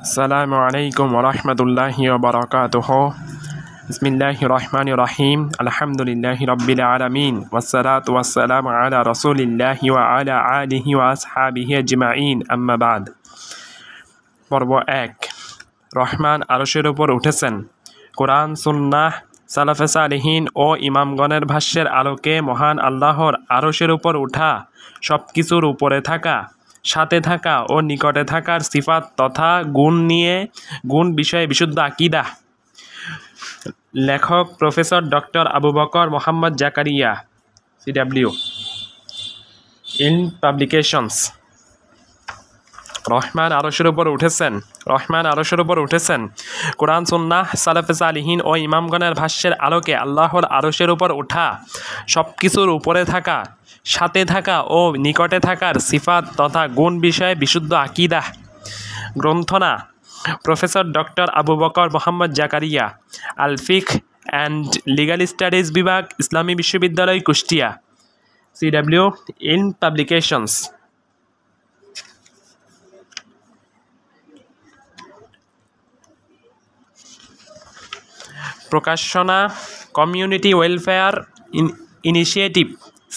আসসালামু আলাইকুম ওরহমতুল্লাহি ওবারাকাতুহু। বিসমিল্লাহির রহমানির রহিম। আলহামদুলিল্লাহি রাব্বিল আলামিন ওয়াসসালাতু ওয়াসসালামু আলা রাসূলিল্লাহি ওয়া আলা আলিহি ওয়া আসহাবিহি আজমাইন, আম্মা বাদ। পর্ব 1। রহমান আরশের উপর উঠেছেন। কোরআন, সুন্নাহ, সালাফে সালেহীন ও ইমামগণের ভাষ্যের আলোকে মহান আল্লাহর আরশের উপর উঠা, সব কিছুর উপরে থাকা, সাথে থাকা ও নিকটে থাকার সিফাত তথা গুণ বিষয়ে বিশুদ্ধ আকীদা। লেখক professor doctor Abu Bakr Mohammad Zakaria, CW, Ilm publications. রহমান আরশের উপর উঠেছেন। কোরআন, সুন্নাহ, সালাফে সালেহীন ও ইমামগণের ভাষ্যের আলোকে আল্লাহর আরশের উপর ওঠা, সব কিছুর উপরে থাকা, সাথে থাকা ও নিকটে থাকার সিফাত তথা গুণ বিষয়ে বিশুদ্ধ আকীদা। গ্রন্থনা: professor doctor Abu Bakr Mohammad Zakaria, Al Fiqh and legal studies বিভাগ, ইসলামী বিশ্ববিদ্যালয়, কুষ্টিয়া, CW, ইলম পাবলিকেশনস। প্রকাশনা: community welfare initiative,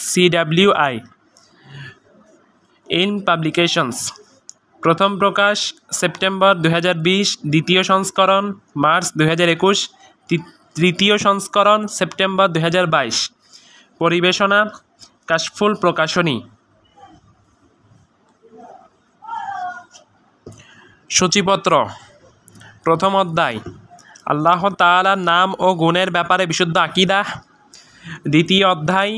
CWI, Ilm publications. প্রথম প্রকাশ সেপ্টেম্বর 2020, দ্বিতীয় সংস্করণ মার্চ 2021, তৃতীয় সংস্করণ সেপ্টেম্বর 2022। পরিবেশনা: কাশফুল প্রকাশনী। সূচিপত্র: প্রথম অধ্যায় আল্লাহ তাআলার নাম ও গুণের ব্যাপারে বিশুদ্ধ আকীদা। দ্বিতীয় অধ্যায়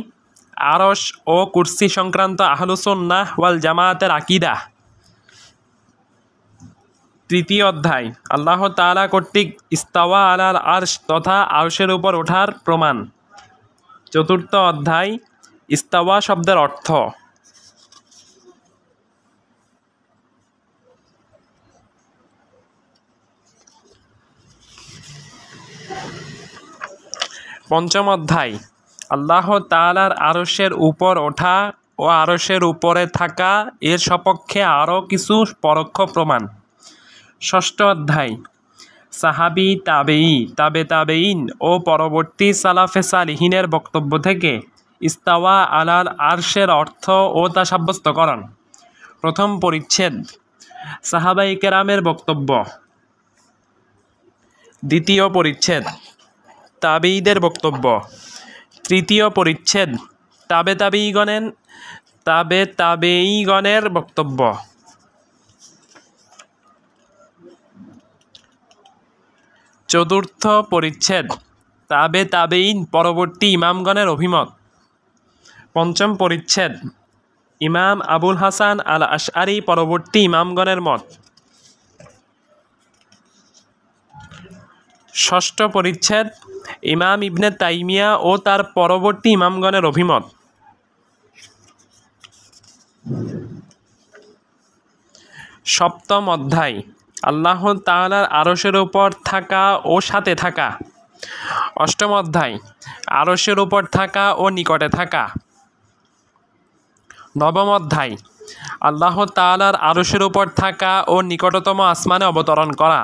আরশ ও কুরসি সংক্রান্ত আহলুস সুন্নাহ ওয়াল জামায়াতের আকীদা। তৃতীয় অধ্যায় আল্লাহ তাআলা কর্তৃক ইস্তাওয়া আলাল আরশ তথা আরশের উপর ওঠার প্রমাণ। চতুর্থ অধ্যায় ইস্তাওয়া শব্দের অর্থ। পঞ্চম অধ্যায় আল্লাহ তাআলার আরশের উপর ওঠা ও আরশের উপরে থাকা, এর সপক্ষে আরও কিছু পরোক্ষ প্রমাণ। ষষ্ঠ অধ্যায় সাহাবী, তাবেঈন ও পরবর্তী সালাফে সালেহীনের বক্তব্য থেকে ইস্তাওয়া আলাল আরশের অর্থ ও তা সাব্যস্তকরণ। প্রথম পরিচ্ছেদ সাহাবায়ে কেরামের বক্তব্য। দ্বিতীয় পরিচ্ছেদ তাবেঈদের বক্তব্য। তৃতীয় পরিচ্ছেদ তাবেঈগণের বক্তব্য। চতুর্থ পরিচ্ছেদ তাবেঈন পরবর্তী ইমামগণের অভিমত। পঞ্চম পরিচ্ছেদ ইমাম আবুল হাসান আল আশআরী পরবর্তী ইমামগণের মত। ষষ্ঠ পরিচ্ছেদ ইমাম ইবনে তাইমিয়া ও তার পরবর্তী ইমামগণের অভিমত। সপ্তম অধ্যায় আল্লাহ তাআলার আরশের উপর থাকা ও সাথে থাকা। অষ্টম অধ্যায় আরশের উপর থাকা ও নিকটে থাকা। নবম অধ্যায় আল্লাহ তাআলার আরশের উপর থাকা ও নিকটতম আসমানে অবতরণ করা।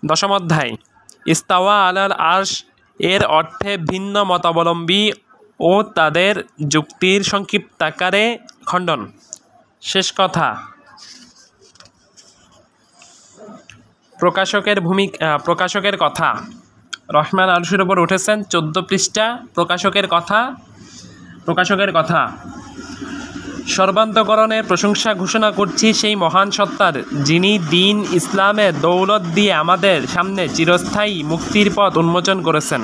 দশম অধ্যায় ইস্তাওয়া আলাল আরশ এর অর্থে ভিন্ন মতাবলম্বী ও তাদের যুক্তির সংক্ষিপ্তাকারে খণ্ডন। শেষ কথা। প্রকাশকের কথা। রহমান আরশের উপর উঠেছেন, 14 পৃষ্ঠা। প্রকাশকের কথা। সর্বান্তকরণে প্রশংসা ঘোষণা করছি সেই মহান সত্তার, যিনি দ্বীন ইসলামের দৌলত দিয়ে আমাদের সামনে চিরস্থায়ী মুক্তির পথ উন্মোচন করেছেন।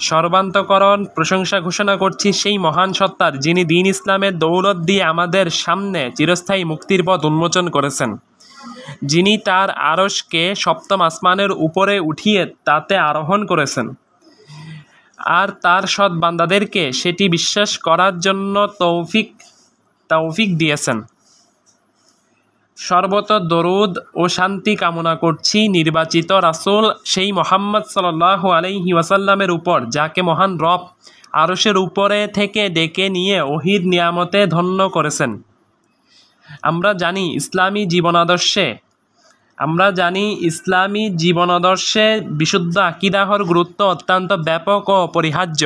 সর্বান্তকরণ প্রশংসা ঘোষণা করছি সেই মহান সত্তার, যিনি দ্বীন ইসলামের দৌলত দিয়ে আমাদের সামনে চিরস্থায়ী মুক্তির পথ উন্মোচন করেছেন, যিনি তার আরশকে সপ্তম আসমানের উপরে উঠিয়ে তাতে আরোহণ করেছেন আর তার সৎ বান্দাদেরকে সেটি বিশ্বাস করার জন্য তৌফিক দিয়েছেন। সর্বত দরুদ ও শান্তি কামনা করছি নির্বাচিত রাসূল সেই মুহাম্মদ সাল্লাল্লাহু আলাইহি ওয়াসাল্লামের উপর, যাকে মহান রব আরশের উপরে থেকে ডেকে নিয়ে ওহীর নিয়ামতে ধন্য করেছেন। আমরা জানি ইসলামী জীবনাদর্শে বিশুদ্ধ আকীদাহর গুরুত্ব অত্যন্ত ব্যাপক ও অপরিহার্য।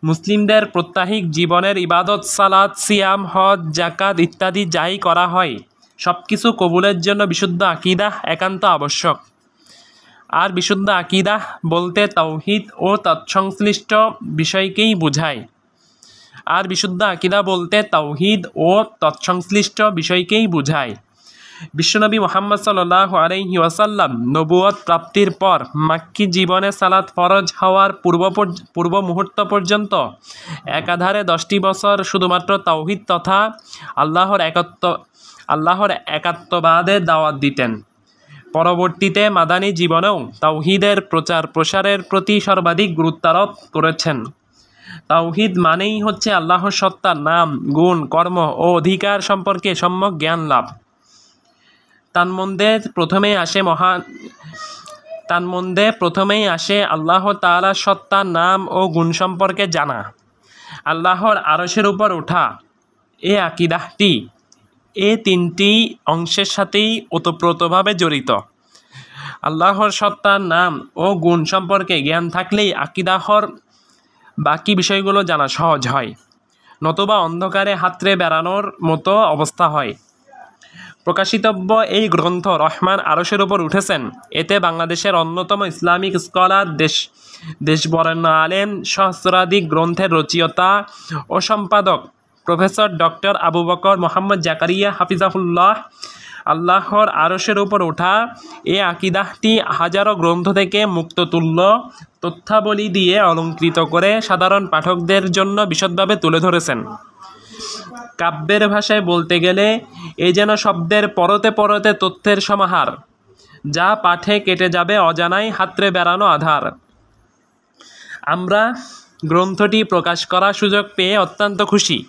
মুসলিমদের প্রত্যাহিক জীবনের ইবাদত, সালাত, সিয়াম, হজ, জাকাত ইত্যাদি যাই করা হয় সব কিছু কবুলের জন্য বিশুদ্ধ আকীদাহ একান্ত আবশ্যক। আর বিশুদ্ধ আকীদাহ বলতে তাওহীদ ও তৎসংশ্লিষ্ট বিষয়কেই বোঝায়। বিশ্বনবী মুহাম্মদ সাল্লাল্লাহু আলাইহি ওয়াসাল্লাম নবুয়ত প্রাপ্তির পর মাক্কি জীবনে সালাত ফরজ হওয়ার পূর্ব মুহূর্ত পর্যন্ত একাধারে 10টি বছর শুধুমাত্র তাওহীদ তথা আল্লাহর একাত্মবাদের দাওয়াত দিতেন। পরবর্তীতে মাদানী জীবনেও তাওহীদের প্রচার প্রসারের প্রতি সর্বাধিক গুরুত্বারোপ করেছেন। তাওহীদ মানেই হচ্ছে আল্লাহর সত্তার নাম, গুণ, কর্ম ও অধিকার সম্পর্কে সম্যক জ্ঞান লাভ। তন্মধ্যে প্রথমেই আসে আল্লাহ তাআলার সত্তার নাম ও গুণ সম্পর্কে জানা। আল্লাহর আরশের উপর ওঠা এ আকীদাহটি এ 3টি অংশের সাথেই ওতপ্রোতভাবে জড়িত। আল্লাহর সত্তার নাম ও গুণ সম্পর্কে জ্ঞান থাকলেই আকীদাহর বাকি বিষয়গুলো জানা সহজ হয়, নতুবা অন্ধকারে হাতড়ে বেড়ানোর মতো অবস্থা হয়। প্রকাশিতব্য এই গ্রন্থ রহমান আরশের উপর উঠেছেন, এতে বাংলাদেশের অন্যতম ইসলামিক স্কলার, দেশবরেণ্য আলেম, সহস্রাধিক গ্রন্থের রচয়িতা ও সম্পাদক প্রফেসর ডক্টর আবু বকর মোহাম্মদ জাকারিয়া হাফিজাহুল্লাহ আল্লাহর আরশের উপর ওঠা এ আকীদাহটি হাজারো গ্রন্থ থেকে মুক্ততুল্য তথ্যাবলী দিয়ে অলঙ্কৃত করে সাধারণ পাঠকদের জন্য বিশদভাবে তুলে ধরেছেন। কাব্যের ভাষায় বলতে গেলে এ যেন শব্দের পরতে পরতে তথ্যের সমাহার, যা পাঠে কেটে যাবে অজানায় হাতড়ে বেড়ানো আধার। আমরা গ্রন্থটি প্রকাশ করার সুযোগ পেয়ে অত্যন্ত খুশি।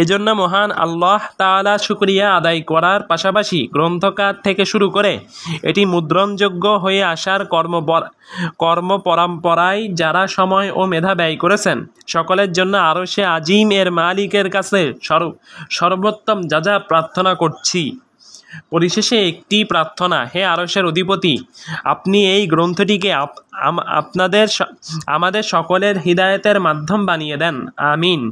এজন্য মহান আল্লাহ তাআলা শুকরিয়া আদায় করার পাশাপাশি গ্রন্থকার থেকে শুরু করে এটি মুদ্রণযোগ্য হয়ে আসার কর্মপরম্পরায় যারা সময় ও মেধা ব্যয় করেছেন সকলের জন্য আরশে আজিম এর মালিকের কাছে সর্বোত্তম যা প্রার্থনা করছি। পরিশেষে একটি প্রার্থনা, হে আরশের অধিপতি, আপনি এই গ্রন্থটিকে আমাদের সকলের হিদায়াতের মাধ্যম বানিয়ে দেন, আমিন।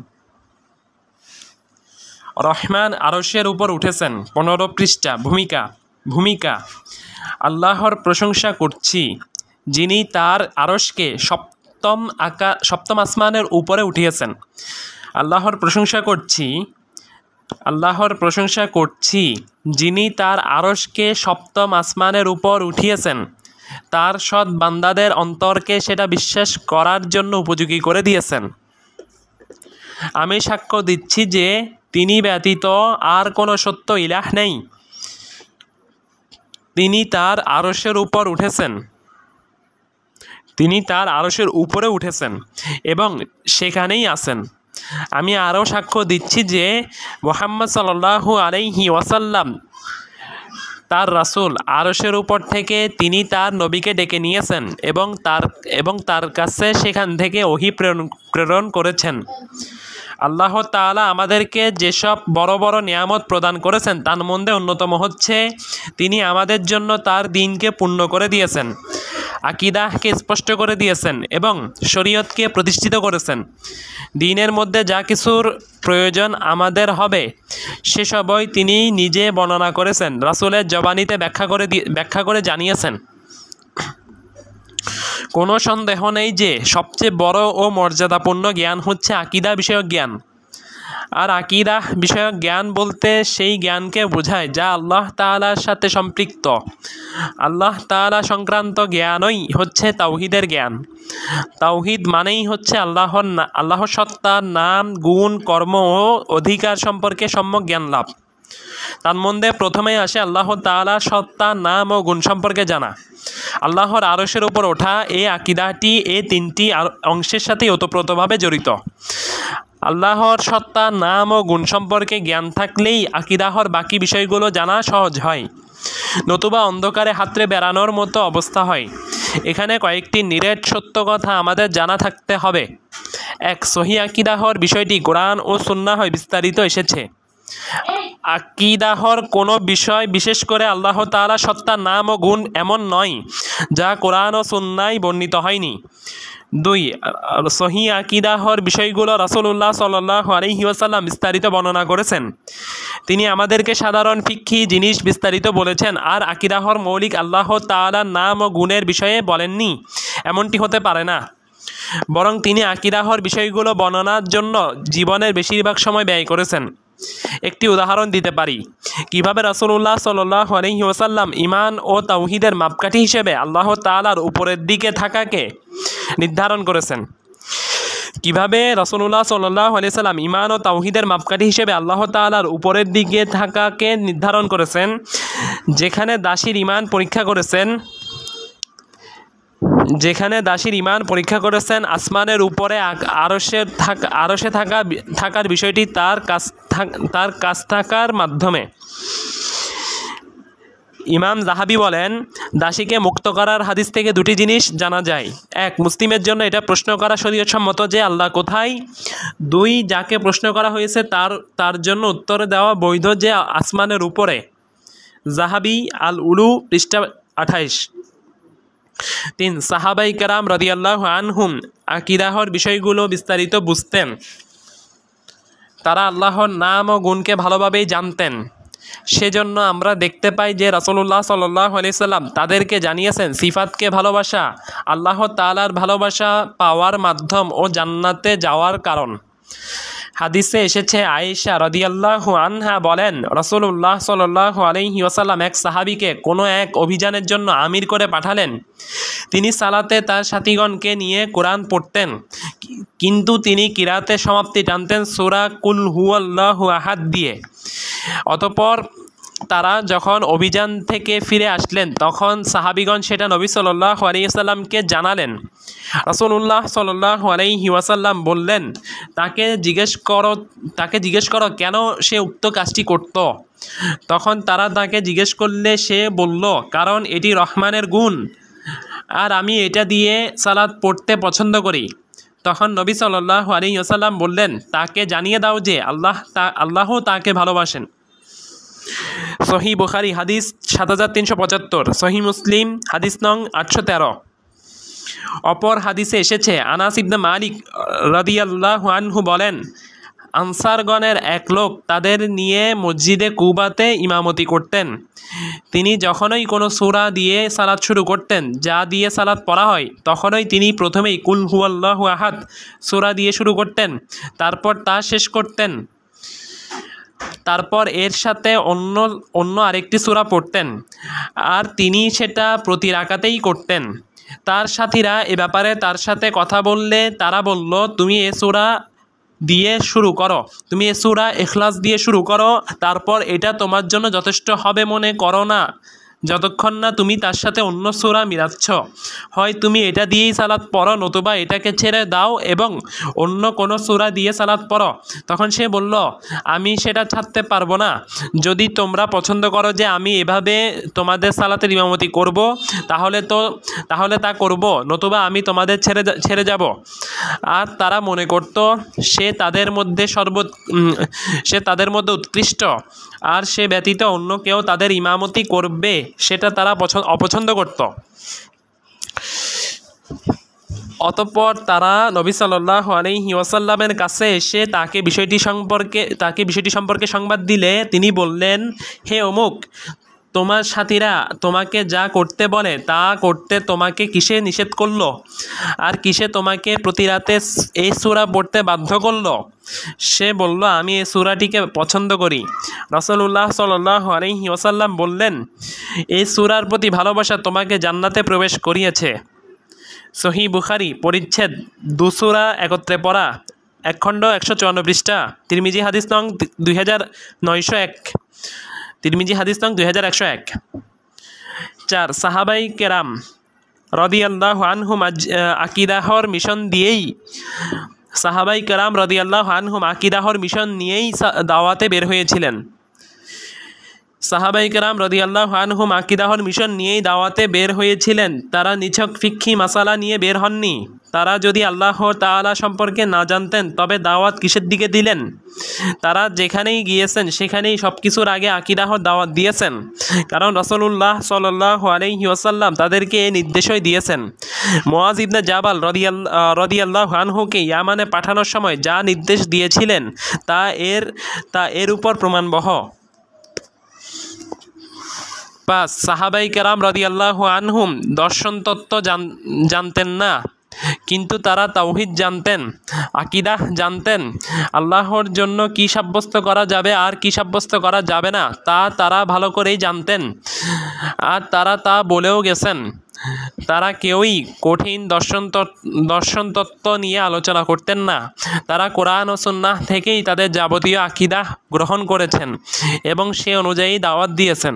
রহমান আরশের উপর উঠেছেন। 15 পৃষ্ঠা। ভূমিকা। আল্লাহর প্রশংসা করছি যিনি তার আরশকে সপ্তম আসমানের উপরে উঠিয়েছেন। আল্লাহর প্রশংসা করছি যিনি তার আরশকে সপ্তম আসমানের উপর উঠিয়েছেন, তার সৎ বান্দাদের অন্তরকে সেটা বিশ্বাস করার জন্য উপযোগী করে দিয়েছেন। আমি সাক্ষ্য দিচ্ছি যে তিনি ব্যতীত আর কোনো সত্য ইলাহ নেই। তিনি তার আরশের উপরে উঠেছেন এবং সেখানেই আছেন। আমি আরও সাক্ষ্য দিচ্ছি যে মুহাম্মদ সাল্লাল্লাহু আলাইহি ওয়াসাল্লাম তার রাসূল। আরশের উপর থেকে তিনি তার নবীকে ডেকে নিয়েছেন এবং তার কাছে সেখান থেকে ওহী প্রেরণ করেছেন। আল্লাহ তাআলা আমাদেরকে যেসব বড় বড় নিয়ামত প্রদান করেছেন তার মধ্যে অন্যতম হচ্ছে তিনি আমাদের জন্য তার দ্বীনকে পূর্ণ করে দিয়েছেন, আকীদাহকে স্পষ্ট করে দিয়েছেন এবং শরীয়তকে প্রতিষ্ঠিত করেছেন। দ্বীনের মধ্যে যা কিছুর প্রয়োজন আমাদের হবে সেসবই তিনি নিজে বর্ণনা করেছেন, রাসূলের জবানিতে ব্যাখ্যা করে জানিয়েছেন। কোনো সন্দেহ নেই যে সবচেয়ে বড় ও মর্যাদাপূর্ণ জ্ঞান হচ্ছে আকীদা বিষয়ক জ্ঞান। আর আকীদা বিষয়ক জ্ঞান বলতে সেই জ্ঞানকে বোঝায় যা আল্লাহ তাআলার সাথে সম্পৃক্ত। আল্লাহ তাআলা সংক্রান্ত জ্ঞানই হচ্ছে তাওহীদের জ্ঞান। তাওহীদ মানেই হচ্ছে আল্লাহর সত্তার নাম, গুণ, কর্ম ও অধিকার সম্পর্কে সম্যক জ্ঞান লাভ। তার মধ্যে প্রথমেই আসে আল্লাহ তাআলার সত্তার নাম ও গুণ সম্পর্কে জানা। আল্লাহর আরশের উপর ওঠা এই আকীদাটি এই 3টি অংশের সাথে ওতপ্রোতভাবে জড়িত। আল্লাহর সত্তার নাম ও গুণ সম্পর্কে জ্ঞান থাকলেই আকীদাহর বাকি বিষয়গুলো জানা সহজ হয়, নতুবা অন্ধকারে হাতড়ে বেড়ানোর মতো অবস্থা হয়। এখানে কয়েকটি নিরেট সত্য কথা আমাদের জানা থাকতে হবে। 1. সহিহ আকীদাহর বিষয়টি কোরআন ও সুন্নাহয় বিস্তারিত এসেছে। আকিদাহর কোনো বিষয়, বিশেষ করে আল্লাহ তাআলা সত্তার নাম ও গুণ এমন নয় যা কোরআন ও সুন্নায় বর্ণিত হয়নি। 2, সহিহ আকিদাহর বিষয়গুলো রাসূলুল্লাহ সাল্লাল্লাহু আলাইহি ওয়াসাল্লাম বিস্তারিত বর্ণনা করেছেন। তিনি আমাদেরকে সাধারণ ফিকহি জিনিস বিস্তারিত বলেছেন, আর আকিদাহর মৌলিক আল্লাহ তাআলার নাম ও গুণের বিষয়ে বলেননি, এমনটি হতে পারে না। বরং তিনি আকিদাহর বিষয়গুলো বর্ণনার জন্য জীবনের বেশিরভাগ সময় ব্যয় করেছেন। একটি উদাহরণ দিতে পারি কিভাবে রাসূলুল্লাহ সাল্লাল্লাহু আলাইহি ওয়াসাল্লাম ঈমান ও তাওহীদের মাপকাঠি হিসেবে আল্লাহ তাআলার উপরের দিকে থাকাকে নির্ধারণ করেছেন। কিভাবে রাসূলুল্লাহ সাল্লাল্লাহু আলাইহি ওয়াসাল্লাম ঈমান ও তাওহীদের মাপকাঠি হিসেবে আল্লাহ তাআলার উপরের দিকে থাকাকে নির্ধারণ করেছেন, যেখানে দাসীর ঈমান পরীক্ষা করেছেন আসমানের উপরে আরশে থাকার বিষয়টি তার কাছ থাকার মাধ্যমে। ইমাম যাহাবি বলেন, দাসীকে মুক্ত করার হাদিস থেকে 2টি জিনিস জানা যায়। 1, মুসলিমের জন্য এটা প্রশ্ন করা শরীয়তসম্মত যে আল্লাহ কোথায়। 2, যাকে প্রশ্ন করা হয়েছে তার জন্য উত্তর দেওয়া বৈধ যে আসমানের উপরে। যাহাবি আল উলু পৃষ্ঠা 28। 3, সাহাবায়ে কেরাম রাদিয়াল্লাহু আনহুম আকিদাহর বিষয়গুলো বিস্তারিত বুঝতেন। তারা আল্লাহর নাম ও গুণকে ভালোভাবেই জানতেন। সেজন্য আমরা দেখতে পাই যে রাসূলুল্লাহ সাল্লাল্লাহু আলাইহি ওয়াসাল্লাম তাদেরকে জানিয়েছেন সিফাতকে ভালোবাসা আল্লাহ তাআলার ভালোবাসা পাওয়ার মাধ্যম ও জান্নাতে যাওয়ার কারণ। হাদিসে এসেছে, আয়েশা রাদিয়াল্লাহু আনহা বলেন, রাসূলুল্লাহ সাল্লাল্লাহু আলাইহি ওয়াসাল্লাম এক সাহাবীকে কোনো এক অভিযানের জন্য আমির করে পাঠালেন। তিনি সালাতে তার সাথীগণকে নিয়ে কোরআন পড়তেন, কিন্তু তিনি কিরাতের সমাপ্তি টানতেন সূরা কুল হুয়াল্লাহু আহাদ দিয়ে। অতঃপর তারা যখন অভিযান থেকে ফিরে আসলেন তখন সাহাবীগণ সেটা নবী সাল্লাল্লাহু আলাইহি ওয়াসাল্লামকে জানালেন। রাসূলুল্লাহ সাল্লাল্লাহু আলাইহি ওয়াসাল্লাম বললেন, তাকে জিজ্ঞেস করো কেন সে উক্ত কাজটি করত। তখন তারা তাকে জিজ্ঞেস করলে সে বলল, কারণ এটি রহমানের গুণ আর আমি এটা দিয়ে সালাত পড়তে পছন্দ করি। তখন নবী সাল্লাল্লাহু আলাইহি ওয়াসাল্লাম বললেন, তাকে জানিয়ে দাও যে আল্লাহ তাকে ভালোবাসেন। সহিহ বুখারী হাদিস 7375, সহিহ মুসলিম হাদিস নং 813। অপর হাদিসে এসেছে, আনাস ইবনে মালিক রাদিয়াল্লাহু আনহু বলেন, আনসারগণের এক লোক তাদের নিয়ে মসজিদে কুবাতে ইমামতি করতেন। তিনি যখনই কোনো সূরা দিয়ে সালাত শুরু করতেন, যা দিয়ে সালাত পড়া হয়, তখনই তিনি প্রথমেই কুল হুয়াল্লাহু আহাদ সূরা দিয়ে শুরু করতেন, তারপর তা শেষ করতেন। তারপর এর সাথে অন্য আরেকটি সূরা পড়তেন, আর তিনি সেটা প্রতি রাকাতেই করতেন। তার সাথীরা এ ব্যাপারে তার সাথে কথা বললে তারা বলল, তুমি এ সূরা ইখলাস দিয়ে শুরু করো, তারপর এটা তোমার জন্য যথেষ্ট হবে মনে করো না, যতক্ষণ না তুমি তার সাথে অন্য সূরা মিলাচ্ছ। হয় তুমি এটা দিয়েই সালাত পড়ো, নতুবা এটাকে ছেড়ে দাও এবং অন্য কোনো সূরা দিয়ে সালাত পড়ো। তখন সে বলল, আমি সেটা ছাড়তে পারবো না। যদি তোমরা পছন্দ করো যে আমি এভাবে তোমাদের সালাতের ইমামতি করব, তাহলে তা করব, নতুবা আমি তোমাদের ছেড়ে যাব। আর তারা মনে করত সে তাদের মধ্যে উৎকৃষ্ট, আর সে ব্যতীত অন্য কেউ তাদের ইমামতি করবে সেটা তারা অপছন্দ করত। অতঃপর তারা নবী সাল্লাল্লাহু আলাইহি ওয়াসাল্লামের কাছে এসে তাকে বিষয়টি সম্পর্কে সংবাদ দিলে তিনি বললেন, হে অমুক, তোমার সাথীরা তোমাকে যা করতে বলে তা করতে তোমাকে কিসে নিষেধ করলো, আর কিসে তোমাকে প্রতি রাতে এই সূরা পড়তে বাধ্য করলো? সে বলল, আমি এই সূরাটিকে পছন্দ করি। রাসূলুল্লাহ সাল্লাল্লাহু আলাইহি ওয়াসাল্লাম বললেন, এই সূরার প্রতি ভালোবাসা তোমাকে জান্নাতে প্রবেশ করিয়েছে। সহিহ বুখারী পরিচ্ছেদ 2 সূরা একত্রে পড়া, 1 খণ্ড 154 পৃষ্ঠা, তিরমিজি হাদিস নং 2901, তিরমিজি হাদিস নং 2101। 4, সাহাবায়ে কেরাম রাদিয়াল্লাহু আনহুম আকিদাহর মিশন নিয়েই দাওয়াতে বের হয়েছিলেন। সাহাবায়ে কেরাম রাদিয়াল্লাহু আনহুম আকীদাহর মিশন নিয়েই দাওয়াতে বের হয়েছিলেন। তারা নিছক ফিকহি মাসালা নিয়ে বের হননি। তারা যদি আল্লাহ তাআলা সম্পর্কে না জানতেন তবে দাওয়াত কিসের দিকে দিলেন? তারা যেখানেই গিয়েছেন সেখানেই সব কিছুর আগে আকীদাহর দাওয়াত দিয়েছেন, কারণ রাসূলুল্লাহ সাল্লাল্লাহু আলাইহি ওয়াসাল্লাম তাদেরকে এই নির্দেশই দিয়েছেন। মুআয ইবনে জাবাল রাদিয়াল্লাহু আনহুকে ইয়ামানে পাঠানোর সময় যা নির্দেশ দিয়েছিলেন তা এর উপর প্রমাণবহ। 5. সাহাবায়ে কেরাম রাদিয়াল্লাহু আনহুম দর্শন তত্ত্ব জানতেন না, কিন্তু তারা তাওহীদ জানতেন, আকীদাহ জানতেন। আল্লাহর জন্য কি সাব্যস্ত করা যাবে আর কি সাব্যস্ত করা যাবে না তা তারা ভালো করেই জানতেন, আর তারা তা বলেও গেছেন। তারা কেউই কঠিন দর্শন তত্ত্ব নিয়ে আলোচনা করতেন না। তারা কোরআন ও সুন্নাহ থেকেই তাদের যাবতীয় আকীদাহ গ্রহণ করেছেন এবং সে অনুযায়ী দাওয়াত দিয়েছেন।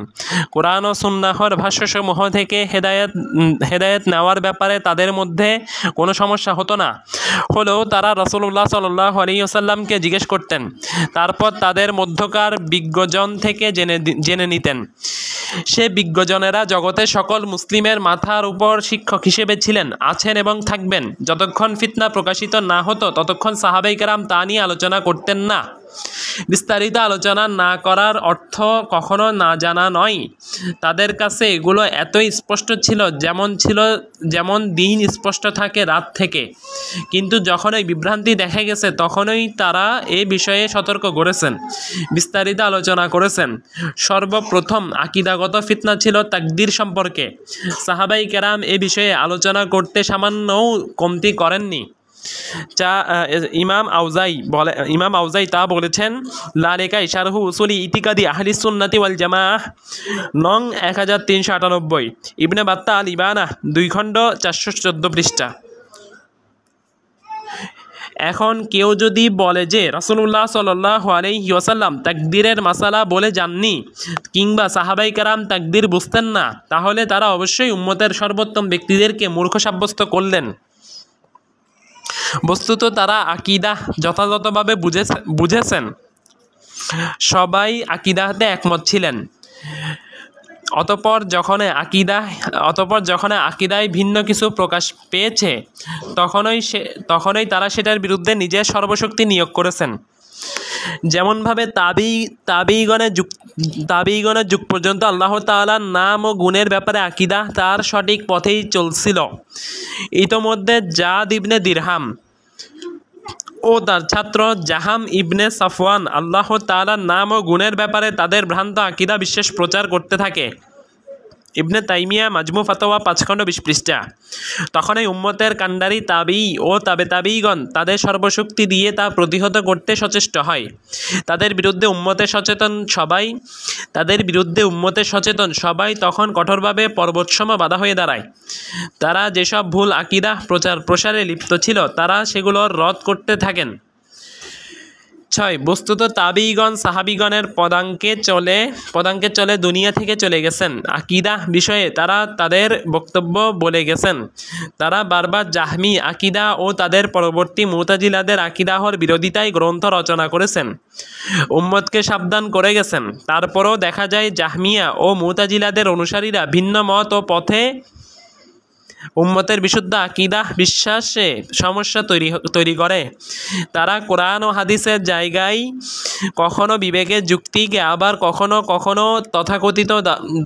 কোরআন ও সুন্নাহর ভাষ্যসমূহ থেকে হেদায়েত নেওয়ার ব্যাপারে তাদের মধ্যে কোনো সমস্যা হতো না হলেও তারা রাসূলুল্লাহ সাল্লাল্লাহু আলাইহি ওয়াসাল্লামকে জিজ্ঞেস করতেন, তারপর তাদের মধ্যকার বিজ্ঞজন থেকে জেনে নিতেন। সে বিজ্ঞজনেরা জগতের সকল মুসলিমের মাথার উপর শিক্ষক হিসেবে ছিলেন, আছেন এবং থাকবেন। যতক্ষণ ফিতনা প্রকাশিত না হতো ততক্ষণ সাহাবায়ে কেরাম তা নিয়ে আলোচনা করতেন না। বিস্তারিত আলোচনা না করার অর্থ কখনো না জানা নয়। তাদের কাছে এগুলো এতই স্পষ্ট ছিল যেমন দিন স্পষ্ট থাকে রাত থেকে। কিন্তু যখন এই বিভ্রান্তি দেখা গেছে তখনই তারা এ বিষয়ে সতর্ক করেছেন, বিস্তারিত আলোচনা করেছেন। সর্বপ্রথম আকীদাগত ফিতনা ছিল তাকদীর সম্পর্কে। সাহাবায়ে কেরাম এ বিষয়ে আলোচনা করতে সামান্যও কমতি করেননি। ইমাম আউজাই তা বলেছেন, লারেকাই শারহু উসুলি ইতিকাদি আহলি সুন্নাতি ওয়াল জামাআহ নং 1398, ইবনে বাত্তা আল ইবানা 2 খণ্ড 414 পৃষ্ঠা। এখন কেউ যদি বলে যে রাসূলুল্লাহ সাল্লাল্লাহু আলাইহি ওয়াসাল্লাম তাকদীরের মাসালা বলে যাননি কিংবা সাহাবায়ে কেরাম তাকদীর বুঝতেন না, তাহলে তারা অবশ্যই উম্মতের সর্বোত্তম ব্যক্তিদেরকে মূর্খ সাব্যস্ত করলেন। বস্তুত তারা আকীদাহ যথাযথভাবে বুঝেছেন, সবাই আকীদাহতে একমত ছিলেন। অতঃপর যখন আকীদায় ভিন্ন কিছু প্রকাশ পেয়েছে তখনই তারা সেটার বিরুদ্ধে নিজের সর্বশক্তি নিয়োগ করেছেন। যেমনভাবে তাবিঈগণের যুগ পর্যন্ত আল্লাহ তাআলার নাম ও গুণের ব্যাপারে আকীদাহ তার সঠিক পথেই চলছিল। ইতোমধ্যে জাদ ইবনে দিরহাম ও তার ছাত্র জাহাম ইবনে সাফওয়ান আল্লাহ তাআলার নাম ও গুণের ব্যাপারে তাদের ভ্রান্ত আকীদা বিশ্বাস প্রচার করতে থাকে। ইবনে তাইমিয়া মাজমু ফাতাওয়া 5 খণ্ড 20 পৃষ্ঠা। তখন এই উম্মতের কান্ডারি তাবিঈ ও তাবেঈগণ তাদের সর্বশক্তি দিয়ে তা প্রতিহত করতে সচেষ্ট হয়। তাদের বিরুদ্ধে উম্মতের সচেতন সবাই তখন কঠোরভাবে পর্বতসম বাধা হয়ে দাঁড়ায়। তারা যেসব ভুল আকীদাহ প্রসারে লিপ্ত ছিল তারা সেগুলো রদ করতে থাকেন। 6. বস্তুত তাবিঈগণ সাহাবীগণের পদাঙ্কে চলে দুনিয়া থেকে চলে গেছেন। আকীদাহ বিষয়ে তারা তাদের বক্তব্য বলে গেছেন। তারা বারবার জাহমি আকীদা ও তাদের পরবর্তী মুতাজিলাদের আকীদাহর বিরোধিতায় গ্রন্থ রচনা করেছেন, উম্মতকে সাবধান করে গেছেন। তারপরও দেখা যায় জাহমিয়া ও মুতাজিলাদের অনুসারীরা ভিন্ন মত ও পথে উম্মতের বিশুদ্ধ আকীদাহ বিশ্বাসে সমস্যা তৈরি করে। তারা কোরআন ও হাদিসের জায়গায় কখনো বিবেকের যুক্তিকে আবার কখনো তথাকথিত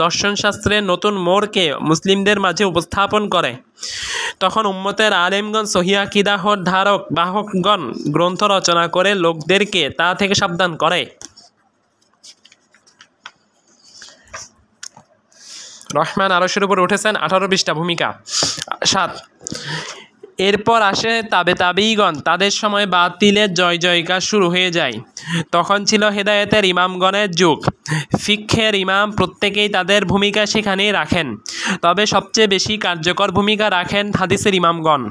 দর্শনশাস্ত্রের নতুন মোড়কে মুসলিমদের মাঝে উপস্থাপন করে। তখন উম্মতের আলেমগণ সহিহ আকীদাহর বাহকগণ গ্রন্থ রচনা করে লোকদেরকে তা থেকে সাবধান করে। রহমান আরশের উপর উঠেছেন 18 পৃষ্ঠা ভূমিকা। 7. এরপর আসে তাবেঈগণ। তাদের সময় বাতিলের জয়কার শুরু হয়ে যায়। তখন ছিল হেদায়েতের ইমামগণের যুগ। ফিকহের ইমাম প্রত্যেকেই তাদের ভূমিকা সেখানেই রাখেন, তবে সবচেয়ে বেশি কার্যকর ভূমিকা রাখেন হাদিসের ইমামগণ।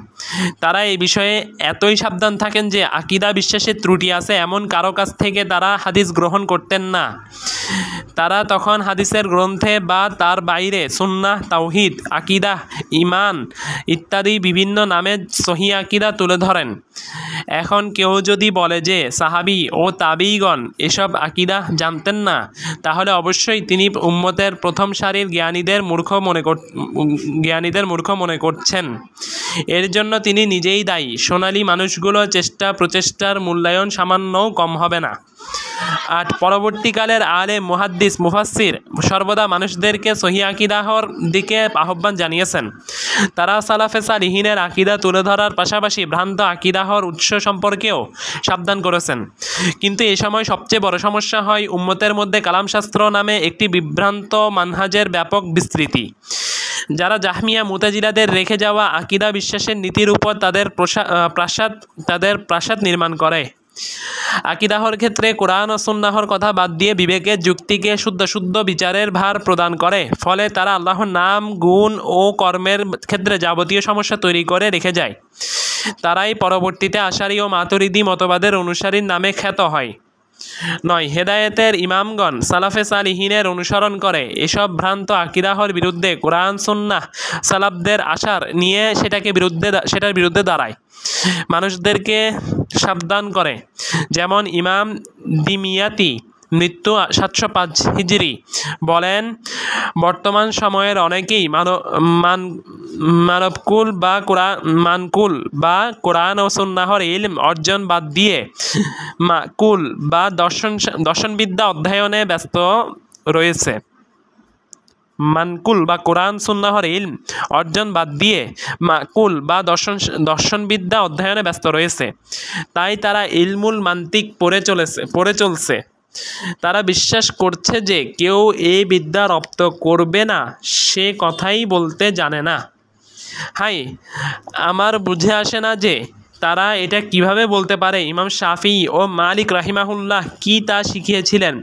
তারা এই বিষয়ে এতই সাবধান থাকেন যে আকীদা বিশ্বাসের ত্রুটি আছে এমন কারো কাছ থেকে তারা হাদিস গ্রহণ করতেন না। তারা তখন হাদিসের গ্রন্থে বা তার বাইরে সুন্নাহ, তাওহীদ, আকিদা, ঈমান ইত্যাদি বিভিন্ন নামে সহিহ আকিদা তুলে ধরেন। এখন কেউ যদি বলে যে সাহাবী ও তাবিঈগণ এসব আকিদা জানতেন না, তাহলে অবশ্যই তিনি উম্মতের প্রথম সারির জ্ঞানীদের মূর্খ মনে করছেন। এর জন্য তিনি নিজেই দায়ী। সোনালী মানুষগুলোর প্রচেষ্টার মূল্যায়ন সামান্যও কম হবে না। আর পরবর্তীকালের আলেম, মুহাদ্দিস, মুফাসসির সর্বদা মানুষদেরকে সহিহ আকিদাহর দিকে আহ্বান জানিয়েছেন। তারা সালাফে সালিহিনের আকিদা তুলে ধরার পাশাপাশি ভ্রান্ত আকিদাহর উৎস সম্পর্কেও সাবধান করেছেন। কিন্তু এই সময় সবচেয়ে বড় সমস্যা হয় উম্মতের মধ্যে কালামশাস্ত্র নামে একটি বিভ্রান্ত মানহাজের ব্যাপক বিস্তৃতি। যারা জাহমিয়া, মুতাজিলাদের রেখে যাওয়া আকিদা বিশ্বাসের নীতির উপর তাদের প্রাসাদ নির্মাণ করে। আকিদাহর ক্ষেত্রে কোরআন ও সুন্নাহর কথা বাদ দিয়ে বিবেকের যুক্তিকে শুদ্ধ বিচারের ভার প্রদান করে। ফলে তারা আল্লাহর নাম, গুণ ও কর্মের ক্ষেত্রে যাবতীয় সমস্যা তৈরি করে রেখে যায়। তারাই পরবর্তীতে আশারী ও মাতুরিদি মতবাদের অনুসারীর নামে খ্যাত হয়। হেদায়েতের ইমামগণ সালাফে সালিহিনের অনুসরণ করে এসব ভ্রান্ত আকিদাহর বিরুদ্ধে কোরআন, সুন্নাহ, সালাফদের আশার নিয়ে সেটার বিরুদ্ধে দাঁড়ায়, মানুষদেরকে সাবধান করে। যেমন ইমাম দিমিয়াতি মৃত্যু 705 হিজরি বলেন, বর্তমান সময়ের অনেকেই মানকুল বা কোরআন ও সুন্নাহর ইলম অর্জন বাদ দিয়ে মাকুল বা দর্শনবিদ্যা অধ্যয়নে ব্যস্ত রয়েছে। মানকুল বা কোরআন সুন্নাহর ইলম অর্জন বাদ দিয়ে মাকুল বা দর্শনবিদ্যা অধ্যয়নে ব্যস্ত রয়েছে। তাই তারা ইলমুল মান্তিক পড়ে চলছে। তারা বিশ্বাস করছে যে কেউ এই বিদ্যা রপ্ত করবে না, সে কথাই বলতে জানে না। আমার বুঝে আসে না যে তারা এটা কিভাবে বলতে পারে। ইমাম শাফিঈ ও মালিক রাহিমাহুল্লাহ কি তা শিখিয়েছিলেন,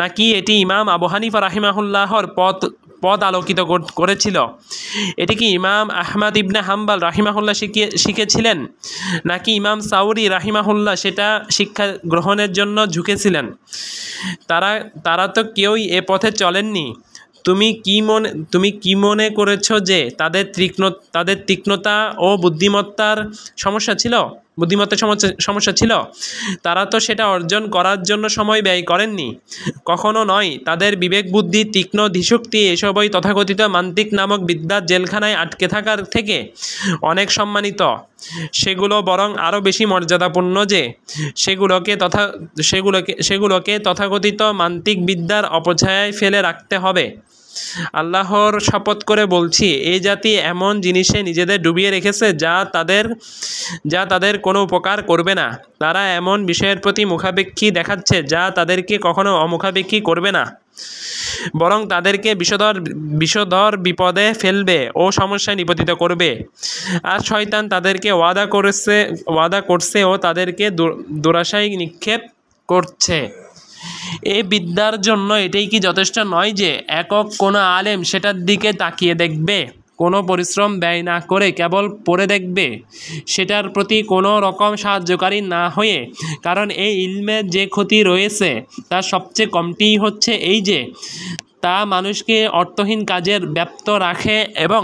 নাকি এটি ইমাম আবু হানিফা রাহিমাহুল্লাহর পথ আলোকিত করেছিল? এটি কি ইমাম আহমদ ইবনে হাম্বল রাহিমাহুল্লাহ শিখেছিলেন, নাকি ইমাম সাউরি রাহিমাহুল্লাহ সেটা শিক্ষা গ্রহণের জন্য ঝুঁকেছিলেন? তারা তো কেউই এ পথে চলেননি। তুমি কি মনে করেছো যে তাদের তীক্ষ্ণতা ও বুদ্ধিমত্তার সমস্যা ছিল? তারা তো সেটা অর্জন করার জন্য সময় ব্যয় করেননি, কখনো নয়। তাদের বিবেক, বুদ্ধি, তীক্ষ্ণ ধীশক্তি এসবই তথাকথিত মান্তিক নামক বিদ্যার জেলখানায় আটকে থাকার থেকে অনেক সম্মানিত। সেগুলো বরং আরও বেশি মর্যাদাপূর্ণ যে সেগুলোকে তথাকথিত মান্তিক বিদ্যার অপছায়ায় ফেলে রাখতে হবে। আল্লাহর শপথ করে বলছি, এই জাতি এমন জিনিসে নিজেদের ডুবিয়ে রেখেছে যা তাদের কোনো উপকার করবে না। তারা এমন বিষয়ের প্রতি মুখাপেক্ষী দেখাচ্ছে যা তাদেরকে কখনো অমুখাপেক্ষী করবে না, বরং তাদেরকে বিষধর বিপদে ফেলবে ও সমস্যায় নিপতিত করবে। আর শয়তান তাদেরকে ওয়াদা করছে ও তাদেরকে দুরাশায় নিক্ষেপ করছে। এই বিদ্যার জন্য এটাই কি যথেষ্ট নয় যে একক কোনো আলেম সেটার দিকে তাকিয়ে দেখবে, কোনো পরিশ্রম ব্যয় না করে কেবল পড়ে দেখবে, সেটার প্রতি কোনো রকম সাহায্যকারী না হয়ে? কারণ এই ইলমের যে ক্ষতি রয়েছে তার সবচেয়ে কমটি হচ্ছে এই যে তা মানুষকে অর্থহীন কাজের ব্যপ্ত রাখে এবং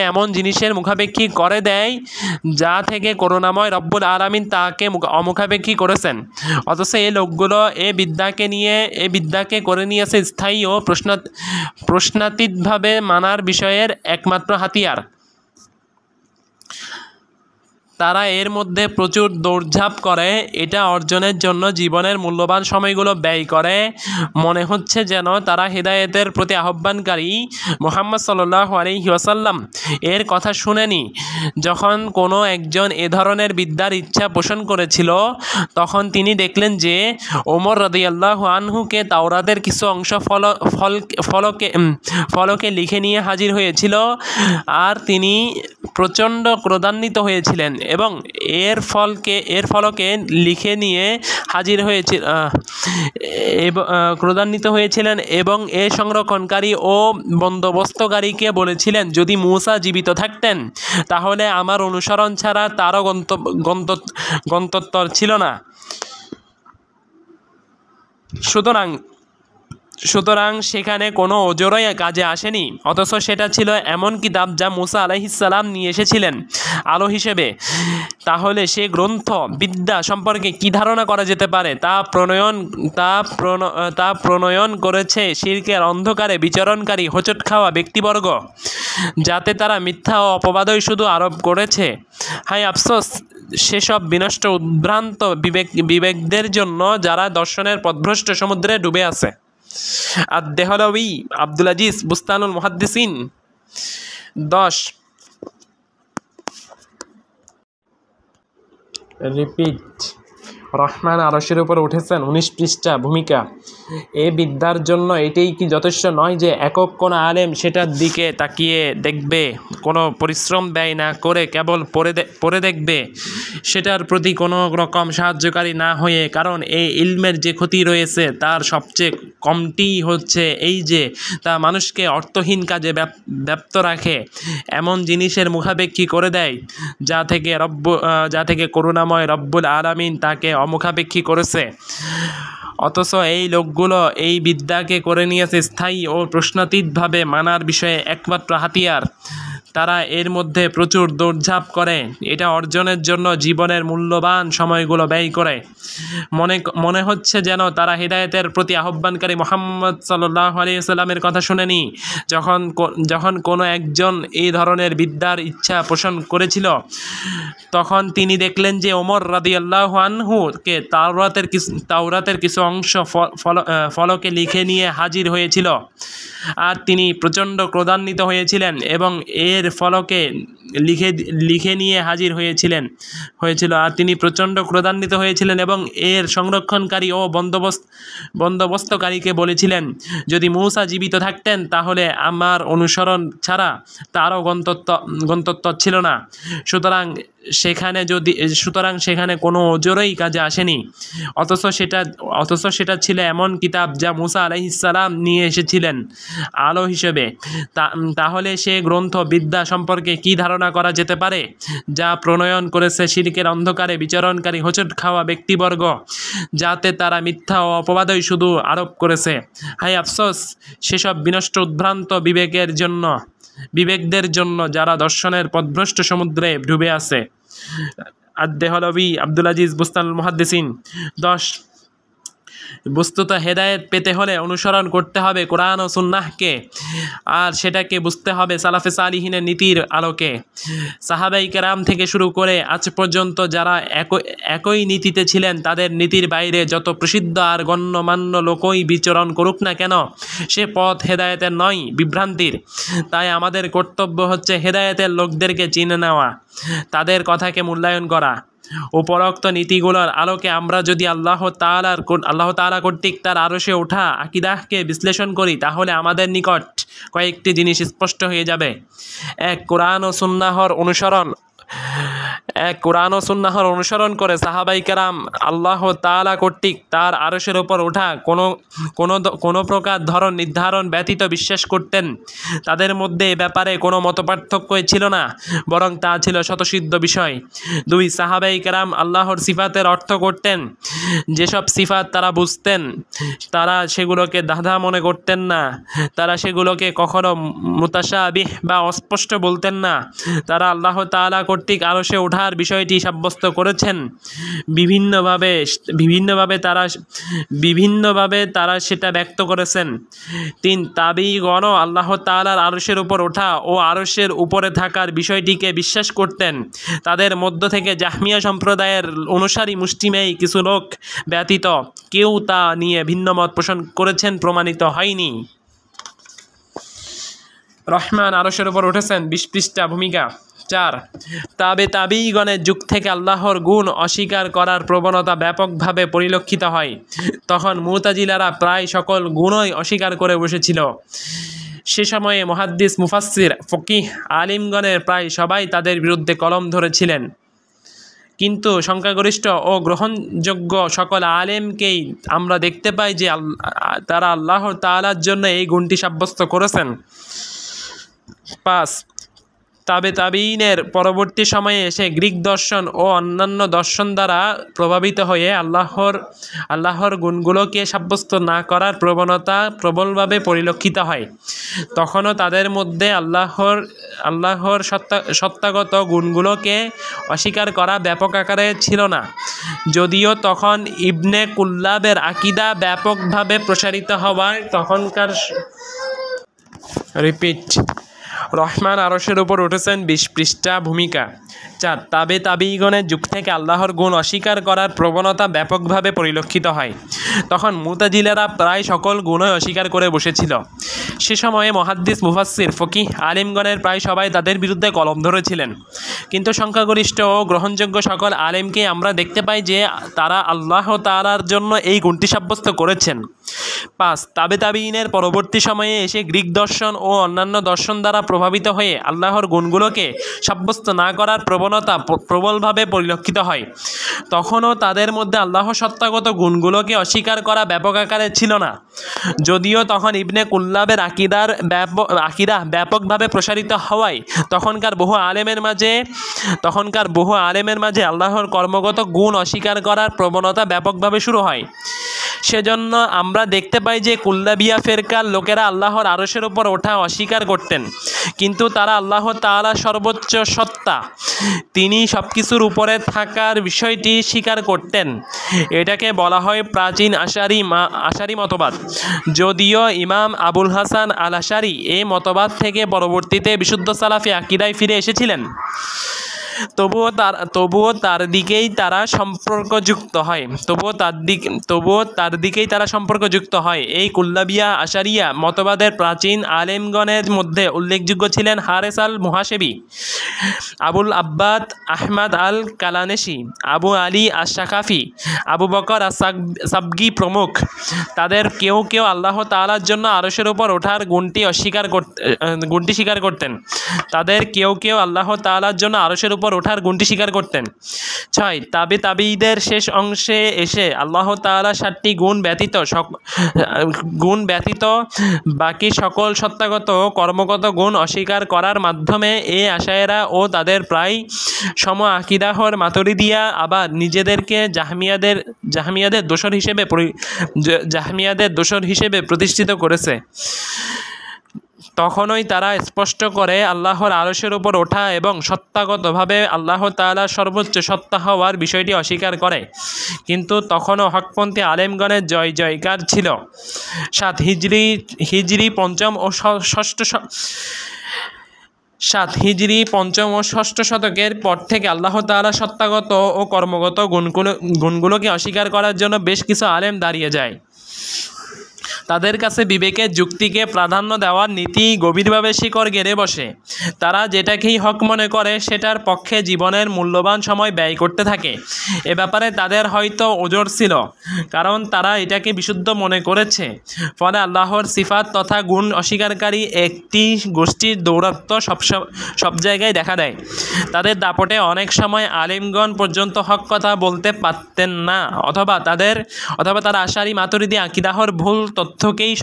এমন জিনিসের মুখাপেক্ষী করে দেয় যা থেকে করুণাময় রব্বুল আলামিন তাকে অমুখাপেক্ষী করেছেন। অথচ এই লোকগুলো এই বিদ্যাকে করে নিয়েছে স্থায়ী ও প্রশ্নাতীতভাবে মানার বিষয়ের একমাত্র হাতিয়ার। তারা এর মধ্যে প্রচুর দৌড়ঝাঁপ করে, এটা অর্জনের জন্য জীবনের মূল্যবান সময়গুলো ব্যয় করে। মনে হচ্ছে যেন তারা হেদায়েতের প্রতি আহ্বানকারী মুহাম্মদ সাল্লাল্লাহু আলাইহি ওয়াসাল্লাম এর কথা শুনেনি। যখন কোনো একজন এ ধরনের বিদ্যার ইচ্ছা পোষণ করেছিল, তখন তিনি দেখলেন যে ওমর রাদিয়াল্লাহু আনহুকে তাওরাতের কিছু অংশ ফলকে লিখে নিয়ে হাজির হয়েছিল, আর তিনি প্রচণ্ড ক্রোধান্বিত হয়েছিলেন এবং এর ফলকে লিখে নিয়ে হাজির হয়েছিল ক্রোধান্বিত হয়েছিলেন এবং এর সংরক্ষণকারী ও বন্দোবস্তকারীকে বলেছিলেন, যদি মূসা জীবিত থাকতেন তাহলে আমার অনুসরণ ছাড়া তারও গন্তব্য ছিল না। সুতরাং সেখানে কোনো ওজরই কাজে আসেনি, অথচ সেটা ছিল এমন কিতাব যা মূসা আলাইহিস সালাম নিয়ে এসেছিলেন আলো হিসেবে। তাহলে সে গ্রন্থ বিদ্যা সম্পর্কে কি ধারণা করা যেতে পারে? তা প্রণয়ন করেছে শিরকের অন্ধকারে বিচরণকারী হোঁচট খাওয়া ব্যক্তিবর্গ, যাতে তারা মিথ্যা ও অপবাদই শুধু আরোপ করেছে। হায় আফসোস সেসব বিনষ্ট উদ্ভ্রান্ত বিবেকদের জন্য যারা দর্শনের পথভ্রষ্ট সমুদ্রে ডুবে আছে। আদ-দেহলভী আব্দুল আজিজ বুস্তানুল মুহাদ্দিসিন 10 রিপিট রহমান আরশের উপর উঠেছেন 19 পৃষ্ঠা ভূমিকা। এ বিদ্যার জন্য এটাই কি যথেষ্ট নয় যে একক কোনো আলেম সেটার দিকে তাকিয়ে দেখবে, কোনো পরিশ্রম ব্যয় না করে কেবল পড়ে দেখবে, সেটার প্রতি কোনো রকম সাহায্যকারী না হয়ে? কারণ এই ইলমের যে ক্ষতি রয়েছে তার সবচেয়ে কমটি হচ্ছে এই যে তা মানুষকে অর্থহীন কাজে ব্যপ্ত রাখে, এমন জিনিসের মুখাপেক্ষী করে দেয় যা থেকে করুণাময় রব্বুল আলামিন তাকে অমুখাপেক্ষী করেছে। অথচ এই লোকগুলো এই বিদ্যাকে করে নিয়েছে স্থায়ী ও প্রশ্নাতীতভাবে মানার বিষয়ে একমাত্র হাতিয়ার। তারা এর মধ্যে প্রচুর দৌড়ঝাঁপ করে, এটা অর্জনের জন্য জীবনের মূল্যবান সময়গুলো ব্যয় করে। মনে হচ্ছে যেন তারা হিদায়াতের প্রতি আহ্বানকারী মুহাম্মদ সাল্লাল্লাহু আলাইহি ওয়াসাল্লামের কথা শুনেনি। যখন কোনো একজন এই ধরনের বিদ্যার ইচ্ছা পোষণ করেছিল, তখন তিনি দেখলেন যে ওমর রাদিয়াল্লাহু আনহু-কে তাওরাতের কিছু অংশ ফলকে লিখে নিয়ে হাজির হয়েছিল, আর তিনি প্রচণ্ড ক্রোধান্বিত হয়েছিলেন এবং এর ফলকে লিখে নিয়ে হাজির হয়েছিল আর তিনি প্রচণ্ড ক্রোধান্বিত হয়েছিলেন এবং এর সংরক্ষণকারী ও বন্দোবস্তকারীকে বলেছিলেন, যদি মূসা জীবিত থাকতেন তাহলে আমার অনুসরণ ছাড়া তারও গন্তব্য ছিল না। সুতরাং সেখানে কোনো ওজরই কাজে আসেনি, অথচ সেটা ছিল এমন কিতাব যা মূসা আলাইহিস সালাম নিয়ে এসেছিলেন আলো হিসেবে। তাহলে সে গ্রন্থ বিদ্যা সম্পর্কে কি ধারণা করা যেতে পারে যা প্রণয়ন করেছে শিরকের অন্ধকারে বিচরণকারী হোঁচট খাওয়া ব্যক্তিবর্গ, যাতে তারা মিথ্যা ও অপবাদই শুধু আরোপ করেছে। হায় আফসোস সেসব বিনষ্ট উদ্ভ্রান্ত বিবেকদের জন্য যারা দর্শনের পথভ্রষ্ট সমুদ্রে ডুবে আছে। আদ-দেহলভী আব্দুল আজিজ বুস্তানুল মুহাদ্দিসিন 10 বস্তুত হেদায়েত পেতে হলে অনুসরণ করতে হবে কোরআন ও সুন্নাহকে, আর সেটাকে বুঝতে হবে সালাফে সালিহিনের নীতির আলোকে। সাহাবায়ে কেরাম থেকে শুরু করে আজ পর্যন্ত যারা একই নীতিতে ছিলেন, তাদের নীতির বাইরে যত প্রসিদ্ধ আর গণ্যমান্য লোকই বিচরণ করুক না কেন, সে পথ হেদায়েতের নয়, বিভ্রান্তির। তাই আমাদের কর্তব্য হচ্ছে হেদায়েতের লোকদেরকে চিনে নেওয়া, তাদের কথাকে মূল্যায়ন করা। উপরোক্ত নীতিগুলোর আলোকে আমরা যদি আল্লাহ তাআলা কর্তৃক তার আরশে ওঠা আকীদাহকে বিশ্লেষণ করি, তাহলে আমাদের নিকট কয়েকটি জিনিস স্পষ্ট হয়ে যাবে। এক, কোরআন ও সুন্নাহর অনুসরণ করে সাহাবায়ে কেরাম আল্লাহ তাআলা কর্তৃক তার আরশের উপর ওঠা কোনো প্রকার ধরন নির্ধারণ ব্যতীত বিশ্বাস করতেন। তাদের মধ্যে এ ব্যাপারে কোনো মতপার্থক্যই ছিল না, বরং তা ছিল স্বতঃসিদ্ধ বিষয়। 2, সাহাবায়ে কেরাম আল্লাহর সিফাতের অর্থ করতেন। যেসব সিফাত তারা বুঝতেন, তারা সেগুলোকে ধাঁধা মনে করতেন না। তারা সেগুলোকে কখনো মুতাশাবিহ বা অস্পষ্ট বলতেন না। তারা আল্লাহ তাআলা কর্তৃক আরশে ওঠার বিষয়টি সাব্যস্ত করেছেন। বিভিন্নভাবে তারা সেটা ব্যক্ত করেছেন। 3, তাবিঈগণও আল্লাহ তাআলার আরশের উপর ওঠা ও আরশের উপরে থাকার বিষয়টিকে বিশ্বাস করতেন। তাদের মধ্য থেকে জাহমিয়া সম্প্রদায়ের অনুসারী মুষ্টিমেয় কিছু লোক ব্যতীত কেউ তা নিয়ে ভিন্ন মত পোষণ করেছেন প্রমাণিত হয়নি। রহমান আরশের উপর উঠেছেন 20 পৃষ্ঠা ভূমিকা। 4, তাবিঈগণের যুগ থেকে আল্লাহর গুণ অস্বীকার করার প্রবণতা ব্যাপকভাবে পরিলক্ষিত হয়। তখন মুতাজিলারা প্রায় সকল গুণই অস্বীকার করে বসেছিল। সে সময়ে মুহাদ্দিস, মুফাসসির, ফকিহ, আলিমগণের প্রায় সবাই তাদের বিরুদ্ধে কলম ধরেছিলেন। কিন্তু সংখ্যাগরিষ্ঠ ও গ্রহণযোগ্য সকল আলেমকেই আমরা দেখতে পাই যে তারা আল্লাহ তাআলার জন্য এই গুণটি সাব্যস্ত করেছেন। 5 তাবেঈনের পরবর্তী সময়ে এসে গ্রিক দর্শন ও অন্যান্য দর্শন দ্বারা প্রভাবিত হয়ে আল্লাহর গুণগুলোকে সাব্যস্ত না করার প্রবণতা প্রবলভাবে পরিলক্ষিত হয়। তখনও তাদের মধ্যে আল্লাহর সত্তাগত গুণগুলোকে অস্বীকার করা ব্যাপক আকারে ছিল না, যদিও তখন ইবনে কুল্লাবের আকীদা ব্যাপকভাবে প্রসারিত হওয়ায় তখনকার রহমান আরশের উপর উঠেছেন 20 পৃষ্ঠা ভূমিকা। 4 তাবেঈগণের যুগ থেকে আল্লাহর গুণ অস্বীকার করার প্রবণতা ব্যাপকভাবে পরিলক্ষিত হয়। তখন মুতাজিলারা প্রায় সকল গুণই অস্বীকার করে বসেছিল। সে সময়ে মুহাদ্দিস, মুফাসসির, ফকিহ আলেমগণের প্রায় সবাই তাদের বিরুদ্ধে কলম ধরেছিলেন। কিন্তু সংখ্যাগরিষ্ঠ ও গ্রহণযোগ্য সকল আলেমকে আমরা দেখতে পাই যে তারা আল্লাহ তাআলার জন্য এই গুণটি সাব্যস্ত করেছেন। 5 তাবেঈনের পরবর্তী সময়ে এসে গ্রিক দর্শন ও অন্যান্য দর্শন দ্বারা প্রভাবিত হয়ে আল্লাহর গুণগুলোকে সাব্যস্ত না করার প্রবণতা প্রবলভাবে পরিলক্ষিত হয়। তখনও তাদের মধ্যে আল্লাহর সত্তাগত গুণগুলোকে অস্বীকার করা ব্যাপক আকারে ছিল না, যদিও তখন ইবনে কুল্লাবের আকীদা ব্যাপকভাবে প্রসারিত হওয়ায় তখনকার বহু আলেমের মাঝে আল্লাহর কর্মগত গুণ অস্বীকার করার প্রবণতা ব্যাপকভাবে শুরু হয়। সেজন্য আমরা দেখতে পাই যে কুল্লাবিয়া ফেরকার লোকেরা আল্লাহর আরশের উপর ওঠা অস্বীকার করতেন, কিন্তু তারা আল্লাহ তাআলা সর্বোচ্চ সত্তা, তিনি সব কিছুর উপরে থাকার বিষয়টি স্বীকার করতেন। এটাকে বলা হয় প্রাচীন আশারি মতবাদ, যদিও ইমাম আবুল হাসান আল আশারি এই মতবাদ থেকে পরবর্তীতে বিশুদ্ধ সালাফি আকীদায় ফিরে এসেছিলেন। তবুও তার দিকেই তারা সম্পর্কযুক্ত হয়। এই কুল্লাবিয়া আশারিয়া মতবাদের প্রাচীন আলেমগণের মধ্যে উল্লেখযোগ্য ছিলেন হারেস আল মুহাসেবি, আবুল আব্বাদ আহমদ আল কালানেশি, আবু আলী আশ-শাকাফি, আবু বকর আস-সাবগী প্রমুখ। তাদের কেউ কেউ আল্লাহ তাআলার জন্য আরশের উপর ওঠার গুণটি স্বীকার করতেন। তাদের কেউ কেউ আল্লাহ তাআলার জন্য আরশের উপর ওঠার গুণটি স্বীকার করতেন। 6 তাবেঈদের শেষ অংশে এসে আল্লাহ তাআলা 7টি গুণ ব্যতীত বাকি সকল সত্তাগত কর্মগত গুণ অস্বীকার করার মাধ্যমে এই আশায়েরা ও তাদের প্রায় সম আকীদাহর মাতুরিদিয়া আবার নিজেদেরকে জাহমিয়াদের দোসর হিসেবে প্রতিষ্ঠিত করেছে। তখনই তারা স্পষ্ট করে আল্লাহর আরশের উপর ওঠা এবং সত্তাগতভাবে আল্লাহ তাআলার সর্বোচ্চ সত্তা হওয়ার বিষয়টি অস্বীকার করে, কিন্তু তখনও হকপন্থী আলেমগণের জয় জয়কার ছিল। 7 হিজরি পঞ্চম ও ষষ্ঠ শতকের পর থেকে আল্লাহ তাআলার সত্তাগত ও কর্মগত গুণগুলোকে অস্বীকার করার জন্য বেশ কিছু আলেম দাঁড়িয়ে যায়। তাদের কাছে বিবেকের যুক্তিকে প্রাধান্য দেওয়ার নীতি গভীরভাবে শিকড় গেড়ে বসে। তারা যেটাকেই হক মনে করে সেটার পক্ষে জীবনের মূল্যবান সময় ব্যয় করতে থাকে। এ ব্যাপারে তাদের হয়তো ওজর ছিল, কারণ তারা এটাকে বিশুদ্ধ মনে করেছে। ফলে আল্লাহর সিফাত তথা গুণ অস্বীকারী একটি গোষ্ঠীর দৌরাত্ম্য সব জায়গায় দেখা দেয়। তাদের দাপটে অনেক সময় আলেমগণ পর্যন্ত হক কথা বলতে পারতেন না, অথবা তারা আশারি মাতুরিদি আকীদাহর ভুল তথ্যকেই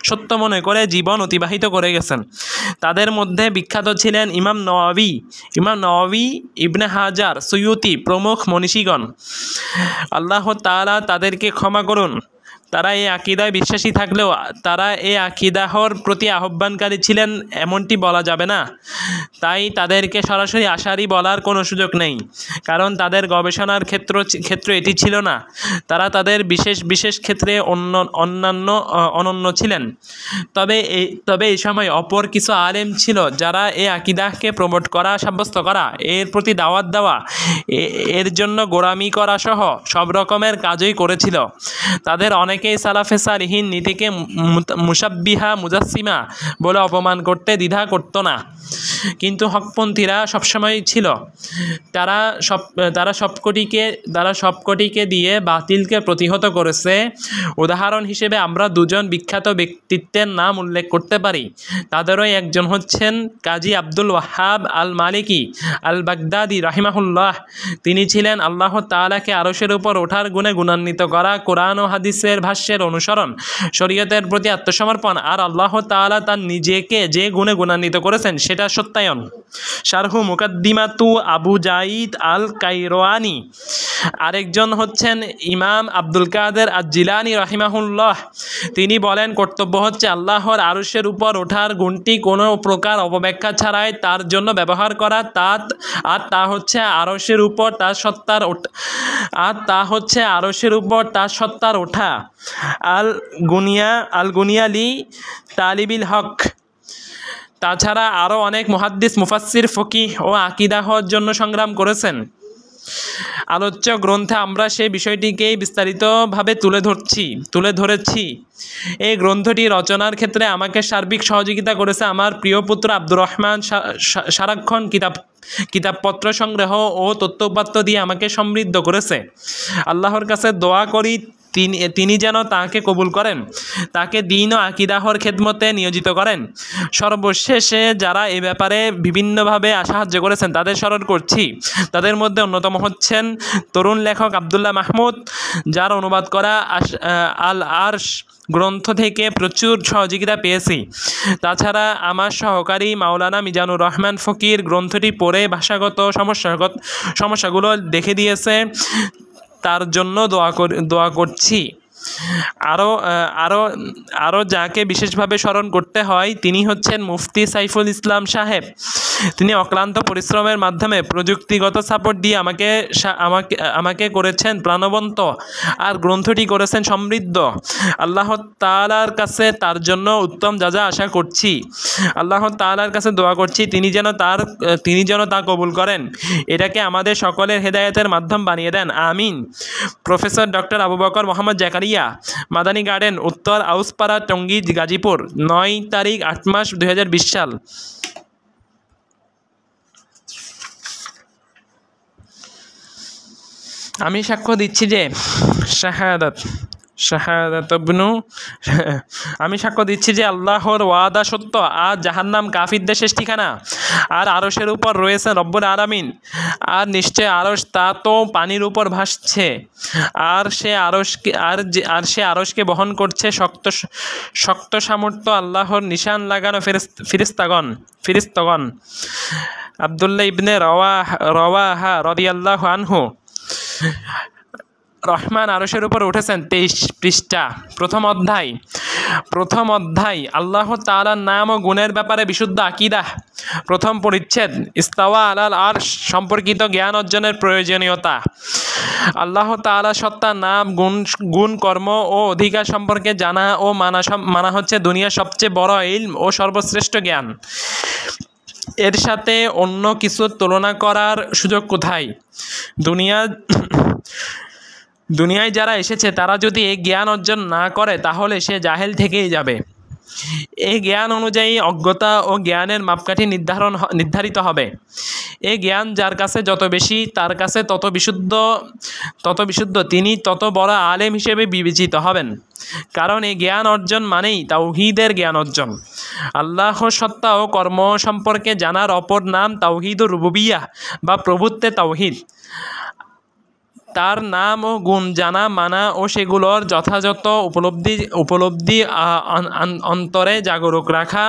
সত্য মনে করে জীবন অতিবাহিত করে গেছেন। তাদের মধ্যে বিখ্যাত ছিলেন ইমাম নওয়াবী, ইবনে হাজার, সুয়ুতি প্রমুখ মনীষীগণ। আল্লাহ তাআলা তাদেরকে ক্ষমা করুন। তারা এই আকীদায় বিশ্বাসী থাকলেও তারা এই আকীদাহর প্রতি আহ্বানকারী ছিলেন এমনটি বলা যাবে না। তাই তাদেরকে সরাসরি আশারি বলার কোনো সুযোগ নেই, কারণ তাদের গবেষণার ক্ষেত্র এটি ছিল না। তারা তাদের বিশেষ ক্ষেত্রে অনন্য ছিলেন। তবে এই সময় অপর কিছু আলেম ছিল যারা এই আকীদাহকে প্রমোট করা, সাব্যস্ত করা, এর প্রতি দাওয়াত দেওয়া, এর জন্য গোলামি করা সহ সব রকমের কাজই করেছিল। তাদের অনেকে অনেকেই সালাফে সালিহিন নীতিকে মুশাব্বিহা মুজাসসিমা বলে অপমান করতে দ্বিধা করত না, কিন্তু হকপন্থীরা সবসময় ছিল। তারা সবকটিকে দিয়ে বাতিলকে প্রতিহত করেছে। উদাহরণ হিসেবে আমরা দুজন বিখ্যাত ব্যক্তিত্বের নাম উল্লেখ করতে পারি। তাদেরও একজন হচ্ছেন কাজী আব্দুল ওয়াহাব আল মালিকি আল বাগদাদি রাহিমাহুল্লাহ। তিনি ছিলেন আল্লাহ তাআলাকে আরশের উপর ওঠার গুণে গুণান্বিত করা, কোরআন ও হাদিসের ভাষ্যের অনুসরণ, শরীয়তের প্রতি আত্মসমর্পণ আর আল্লাহ তাআলা তার নিজেকে যে গুণে গুণান্বিত করেছেন সেটা সত্যায়ন। শারহু মুকাদ্দিমাতু আবু জাইদ আল কাইরওয়ানি। আরেকজন হচ্ছেন ইমাম আব্দুল কাদের আজ-জিলানী রাহিমাহুল্লাহ। তিনি বলেন, কর্তব্য হচ্ছে আল্লাহর আরশের উপর ওঠার গুণটি কোনো প্রকার অপব্যাখ্যা ছাড়াই তার জন্য ব্যবহার করা, তা হচ্ছে আরশের উপর তার সত্তার ওঠা। আল গুনিয়ালি তালিবিল হক। তাছাড়া আরও অনেক মুহাদ্দিস, মুফাসসির, ফকিহ ও আকীদাহর জন্য সংগ্রাম করেছেন। আলোচ্য গ্রন্থে আমরা সেই বিষয়টিকেই বিস্তারিতভাবে তুলে ধরেছি। এই গ্রন্থটি রচনার ক্ষেত্রে আমাকে সার্বিক সহযোগিতা করেছে আমার প্রিয় পুত্র আব্দুর রহমান। সারাক্ষণ কিতাবপত্র সংগ্রহ ও তথ্যোপাত্য দিয়ে আমাকে সমৃদ্ধ করেছে। আল্লাহর কাছে দোয়া করি তিনি যেন তাকে কবুল করেন, তাকে দ্বীন ও আকীদাহর খেদমতে নিয়োজিত করেন। সর্বশেষে যারা এ ব্যাপারে বিভিন্নভাবে সাহায্য করেছেন তাদের স্মরণ করছি। তাদের মধ্যে অন্যতম হচ্ছেন তরুণ লেখক আব্দুল্লাহ মাহমুদ, যার অনুবাদ করা আল আরশ গ্রন্থ থেকে প্রচুর সহযোগিতা পেয়েছি। তাছাড়া আমার সহকারী মাওলানা মিজানুর রহমান ফকির গ্রন্থটি পড়ে ভাষাগত সমস্যাগুলো দেখে দিয়েছে, তার জন্য দোয়া করছি। আরও যাকে বিশেষভাবে স্মরণ করতে হয় তিনি হচ্ছেন মুফতি সাইফুল ইসলাম সাহেব। তিনি অক্লান্ত পরিশ্রমের মাধ্যমে প্রযুক্তিগত সাপোর্ট দিয়ে আমাকে করেছেন প্রাণবন্ত, আর গ্রন্থটি করেছেন সমৃদ্ধ। আল্লাহ তাআলার কাছে তার জন্য উত্তম যা আশা করছি। আল্লাহ তাআলার কাছে দোয়া করছি তিনি যেন তা কবুল করেন, এটাকে আমাদের সকলের হেদায়েতের মাধ্যম বানিয়ে দেন, আমিন। Professor doctor Abu Bakr Mohammad Zakaria, Madani garden, Uttar Auspara, Tongi, Gazipur, 9 তারিখ 8 মাস 2020 সাল। আমি সাক্ষ্য দিচ্ছি যে আমি সাক্ষ্য দিচ্ছি যে আল্লাহর ওয়াদা সত্য, আর জাহান্নাম কাফিরদের শেষ ঠিকানা, আর আরশের উপর রয়েছেন রব্বুল আলামিন, আর নিশ্চয় আরশ তা তো পানির উপর ভাসছে, আর সে আরশকে বহন করছে শক্ত সামর্থ্য আল্লাহর নিশান লাগানো ফিরিস্তাগণ। আব্দুল্লাহ ইবনে রওয়াহা রাদিয়াল্লাহু আনহু। রহমান আরশের উপর উঠেছেন। 23 পৃষ্ঠা। প্রথম অধ্যায় আল্লাহ তাআলার নাম ও গুণের ব্যাপারে বিশুদ্ধ আকীদা। প্রথম পরিচ্ছেদ ইস্তাওয়া আলাল আরশ সম্পর্কিত জ্ঞান অর্জনের প্রয়োজনীয়তা। আল্লাহ তাআলা সত্তা, নাম, গুণ, কর্ম ও অধিকার সম্পর্কে জানা ও মানা হচ্ছে দুনিয়ার সবচেয়ে বড় ইলম ও সর্বশ্রেষ্ঠ জ্ঞান। এর সাথে অন্য কিছুর তুলনা করার সুযোগ কোথায়? দুনিয়ায় যারা এসেছে তারা যদি এই জ্ঞান অর্জন না করে তাহলে সে জাহেল থেকেই যাবে। এই জ্ঞান অনুযায়ী অজ্ঞতা ও জ্ঞানের মাপকাঠি নির্ধারিত হবে। এই জ্ঞান যার কাছে যত বেশি তার কাছে তত বিশুদ্ধ, তিনি তত বড় আলেম হিসেবে বিবেচিত হবেন। কারণ এই জ্ঞান অর্জন মানেই তাওহীদের জ্ঞান অর্জন। আল্লাহর সত্তা ও কর্ম সম্পর্কে জানার অপর নাম তাওহীদুর রুবুবিয়্যাহ বা প্রভুত্বে তাওহীদ। তার নাম ও গুণ জানা, মানা ও সেগুলোর যথাযথ উপলব্ধি অন্তরে জাগরুক রাখা,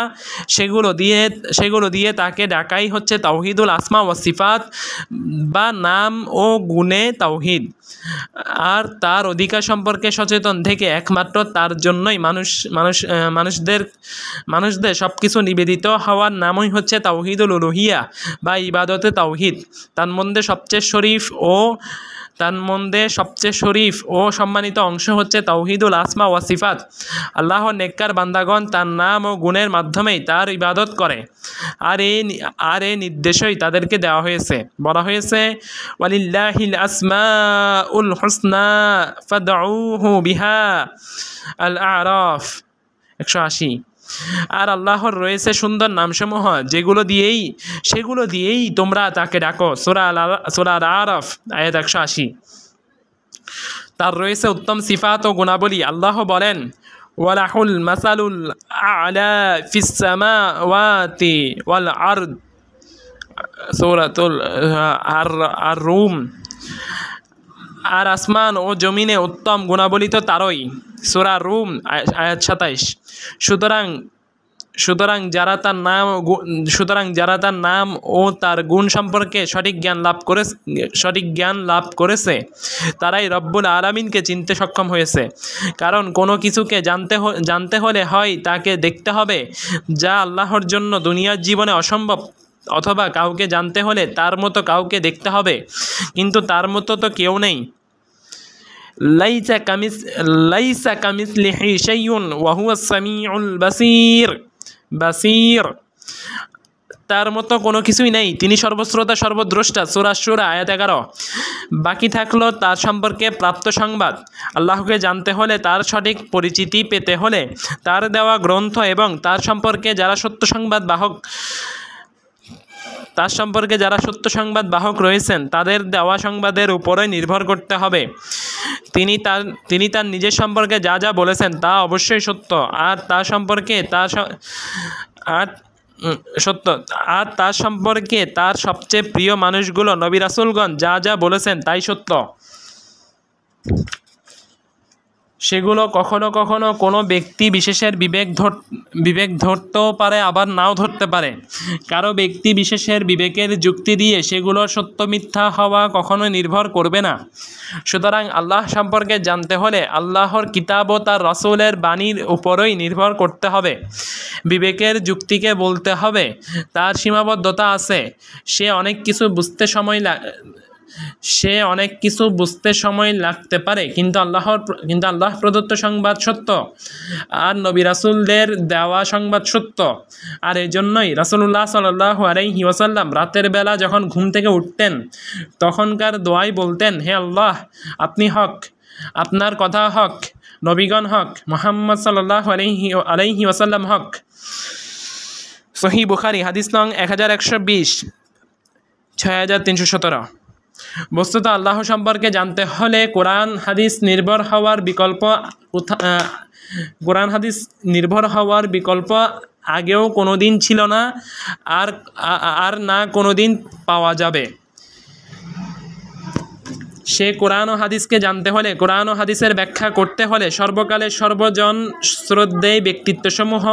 সেগুলো দিয়ে তাকে ডাকাই হচ্ছে তাওহীদুল আসমা ওয়া সিফাত বা নাম ও গুণে তাওহীদ। আর তার অধিকার সম্পর্কে সচেতন থেকে একমাত্র তার জন্যই মানুষদের সব কিছু নিবেদিত হওয়ার নামই হচ্ছে তাওহীদুল উলুহিয়া বা ইবাদতে তাওহীদ। তার মধ্যে সবচেয়ে শরীফ ও তার মধ্যে সবচেয়ে শরীফ ও সম্মানিত অংশ হচ্ছে তাওহীদুল আসমা ওয়া সিফাত। আল্লাহর নেককার বান্দাগণ তার নাম ও গুণের মাধ্যমেই তার ইবাদত করে, আর এই নির্দেশই তাদেরকে দেওয়া হয়েছে। বলা হয়েছে ওয়ালিল্লাহিল আসমাউল হুসনা ফাদউহু বিহা, আল আরাফ 180। আর আল্লাহর রয়েছে সুন্দর নামসমূহ সেগুলো দিয়েই তোমরা তাকে ডাকো, সূরা আল আরাফ আয়াত 180। তার রয়েছে উত্তম সিফাত ও গুণাবলী। আল্লাহ বলেন ওয়ালাহুল মাসালুল আ'লা ফিস সামাওয়াতি ওয়াল আরদ, সূরাতুল আর রুম। আর আসমান ও জমিনে উত্তম গুণাবলী তো তারই, সূরা রুম আয়াত 27। সুতরাং যারা তার নাম ও তার গুণ সম্পর্কে সঠিক জ্ঞান লাভ করেছে তারাই রব্বুল আলামিনকে চিনতে সক্ষম হয়েছে। কারণ কোনো কিছুকে জানতে হলে হয় তাকে দেখতে হবে, যা আল্লাহর জন্য দুনিয়ার জীবনে অসম্ভব, অথবা কাউকে জানতে হলে তার মতো কাউকে দেখতে হবে, কিন্তু তার মতো তো কেউ নেই। লাইসা কামিসলিহি শাইউন ওয়া হুয়াস সামিউল বাসীর। তার মতো কোনো কিছুই নেই, তিনি সর্বশ্রোতা সর্বদ্রষ্টা, সূরা শুরা আয়াত 11। বাকি থাকলো তার সম্পর্কে প্রাপ্ত সংবাদ। আল্লাহকে জানতে হলে, তার সঠিক পরিচিতি পেতে হলে তার দেওয়া গ্রন্থ এবং তার সম্পর্কে যারা সত্য সংবাদ বাহক রয়েছেন তাদের দেওয়া সংবাদের উপরে নির্ভর করতে হবে। তিনি তার নিজের সম্পর্কে যা বলেছেন তা অবশ্যই সত্য, আর তার সম্পর্কে তার সবচেয়ে প্রিয় মানুষগুলো নবী রাসূলগণ যা বলেছেন তাই সত্য। সেগুলো কখনো কখনো কোনো ব্যক্তি বিশেষের বিবেক ধরতেও পারে, আবার নাও ধরতে পারে। কারো ব্যক্তি বিশেষের বিবেকের যুক্তি দিয়ে সেগুলোর সত্য মিথ্যা হওয়া কখনো নির্ভর করবে না। সুতরাং আল্লাহ সম্পর্কে জানতে হলে আল্লাহর কিতাব ও তার রাসূলের বাণীর উপরই নির্ভর করতে হবে। বিবেকের যুক্তিকে বলতে হবে তার সীমাবদ্ধতা আছে, সে অনেক কিছু বুঝতে সময় লাগতে পারে, কিন্তু আল্লাহ প্রদত্ত সংবাদ সত্য, আর নবী রাসূলদের দেওয়া সংবাদ সত্য। আর এই জন্যই রাসূলুল্লাহ সাল্লাল্লাহু আলাইহি ওয়াসাল্লাম রাতের বেলা যখন ঘুম থেকে উঠতেন তখনকার দোয়াই বলতেন, হে আল্লাহ, আপনি হক, আপনার কথা হক, নবীগণ হক, মুহাম্মদ সাল্লাল্লাহু আলাইহি ওয়াসাল্লাম হক। সহিহ বুখারী হাদিস নং 1120, 6317। বস্তুত আল্লাহ সম্পর্কে জানতে হলে কোরআন হাদিস নির্ভর হওয়ার বিকল্প আগেও কোনো দিন ছিল না, আর না কোনো দিন পাওয়া যাবে। সে কোরআন ও হাদিসকে জানতে হলে, কোরআন ও হাদিসের ব্যাখ্যা করতে হলে সর্বকালের সর্বজন শ্রদ্ধেয় ব্যক্তিত্বসমূহ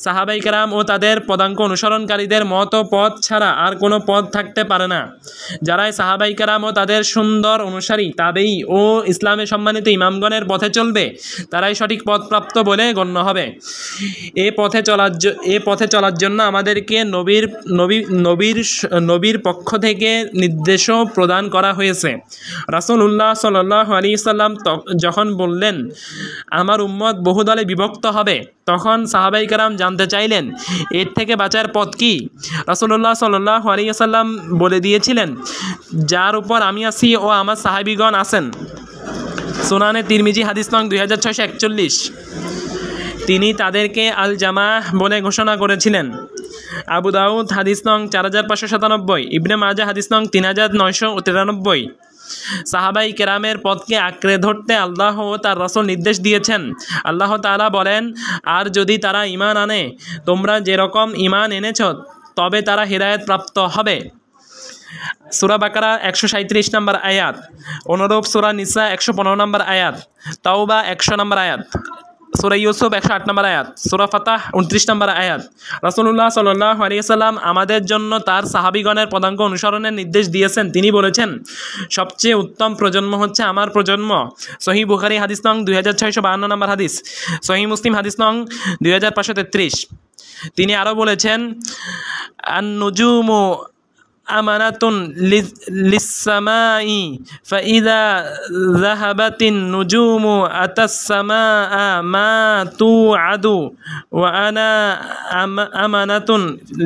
সাহাবায়ে কেরাম ও তাদের পদাঙ্ক অনুসরণকারীদের মত ও পথ ছাড়া আর কোনো পথ থাকতে পারে না। যারাই সাহাবায়ে কেরাম ও তাদের সুন্দর অনুসারী তাবেঈ ও ইসলামে সম্মানিত ইমামগণের পথে চলবে তারাই সঠিক পথপ্রাপ্ত বলে গণ্য হবে। এ পথে চলার জন্য আমাদেরকে নবীর পক্ষ থেকে নির্দেশও প্রদান করা হয়েছে। রাসূলুল্লাহ সাল্লাল্লাহু আলাইহি সাল্লাম যখন বললেন আমার উম্মত বহুদলে বিভক্ত হবে, তখন সাহাবায়ে কেরাম জানতে চাইলেন এর থেকে বাঁচার পথ কি? রাসূলুল্লাহ সাল্লাল্লাহু আলাইহি সাল্লাম বলে দিয়েছিলেন, যার উপর আমি আছি ও আমার সাহাবীগণ আছেন। সুনানে তিরমিজি হাদিস নং 2641। তিনি তাদেরকে আল জামাহ বলে ঘোষণা করেছিলেন। আবু দাউদ হাদিস নং 4597, ইবনে মাজাহ হাদিস নং 3993। সাহাবাই কেরামের পথকে আঁকড়ে ধরতে আল্লাহ ও তার রাসূল নির্দেশ দিয়েছেন। আল্লাহ তাআলা বলেন, আর যদি তারা ঈমান আনে তোমরা যেরকম ঈমান এনেছ তবে তারা হিদায়াত প্রাপ্ত হবে। সূরা বাকারা 137 নম্বর আয়াত, অনুরূপ সূরা নিসা 115 নম্বর আয়াত, তাওবা 100 নম্বর আয়াত, সূরা ইউসুফ 108 নম্বর আয়াত, সূরা ফাতাহ 29 নম্বর আয়াত। রাসূলুল্লাহ সাল্লাল্লাহু আলাইহি সাল্লাম আমাদের জন্য তার সাহাবীগণের পদাঙ্ক অনুসরণের নির্দেশ দিয়েছেন। তিনি বলেছেন, সবচেয়ে উত্তম প্রজন্ম হচ্ছে আমার প্রজন্ম। সহিহ বুখারী হাদিস নং 2652 নম্বর হাদিস, সহিহ মুসলিম হাদিস নং 2533। তিনি আরও বলেছেন, আন-নুজুমু আমানাতুন লিস-সামাই ফাইযা যাহাবাতিন নুজুমু আতাস-সামাআ মা তুআদু ওয়া আনা আমানাতুন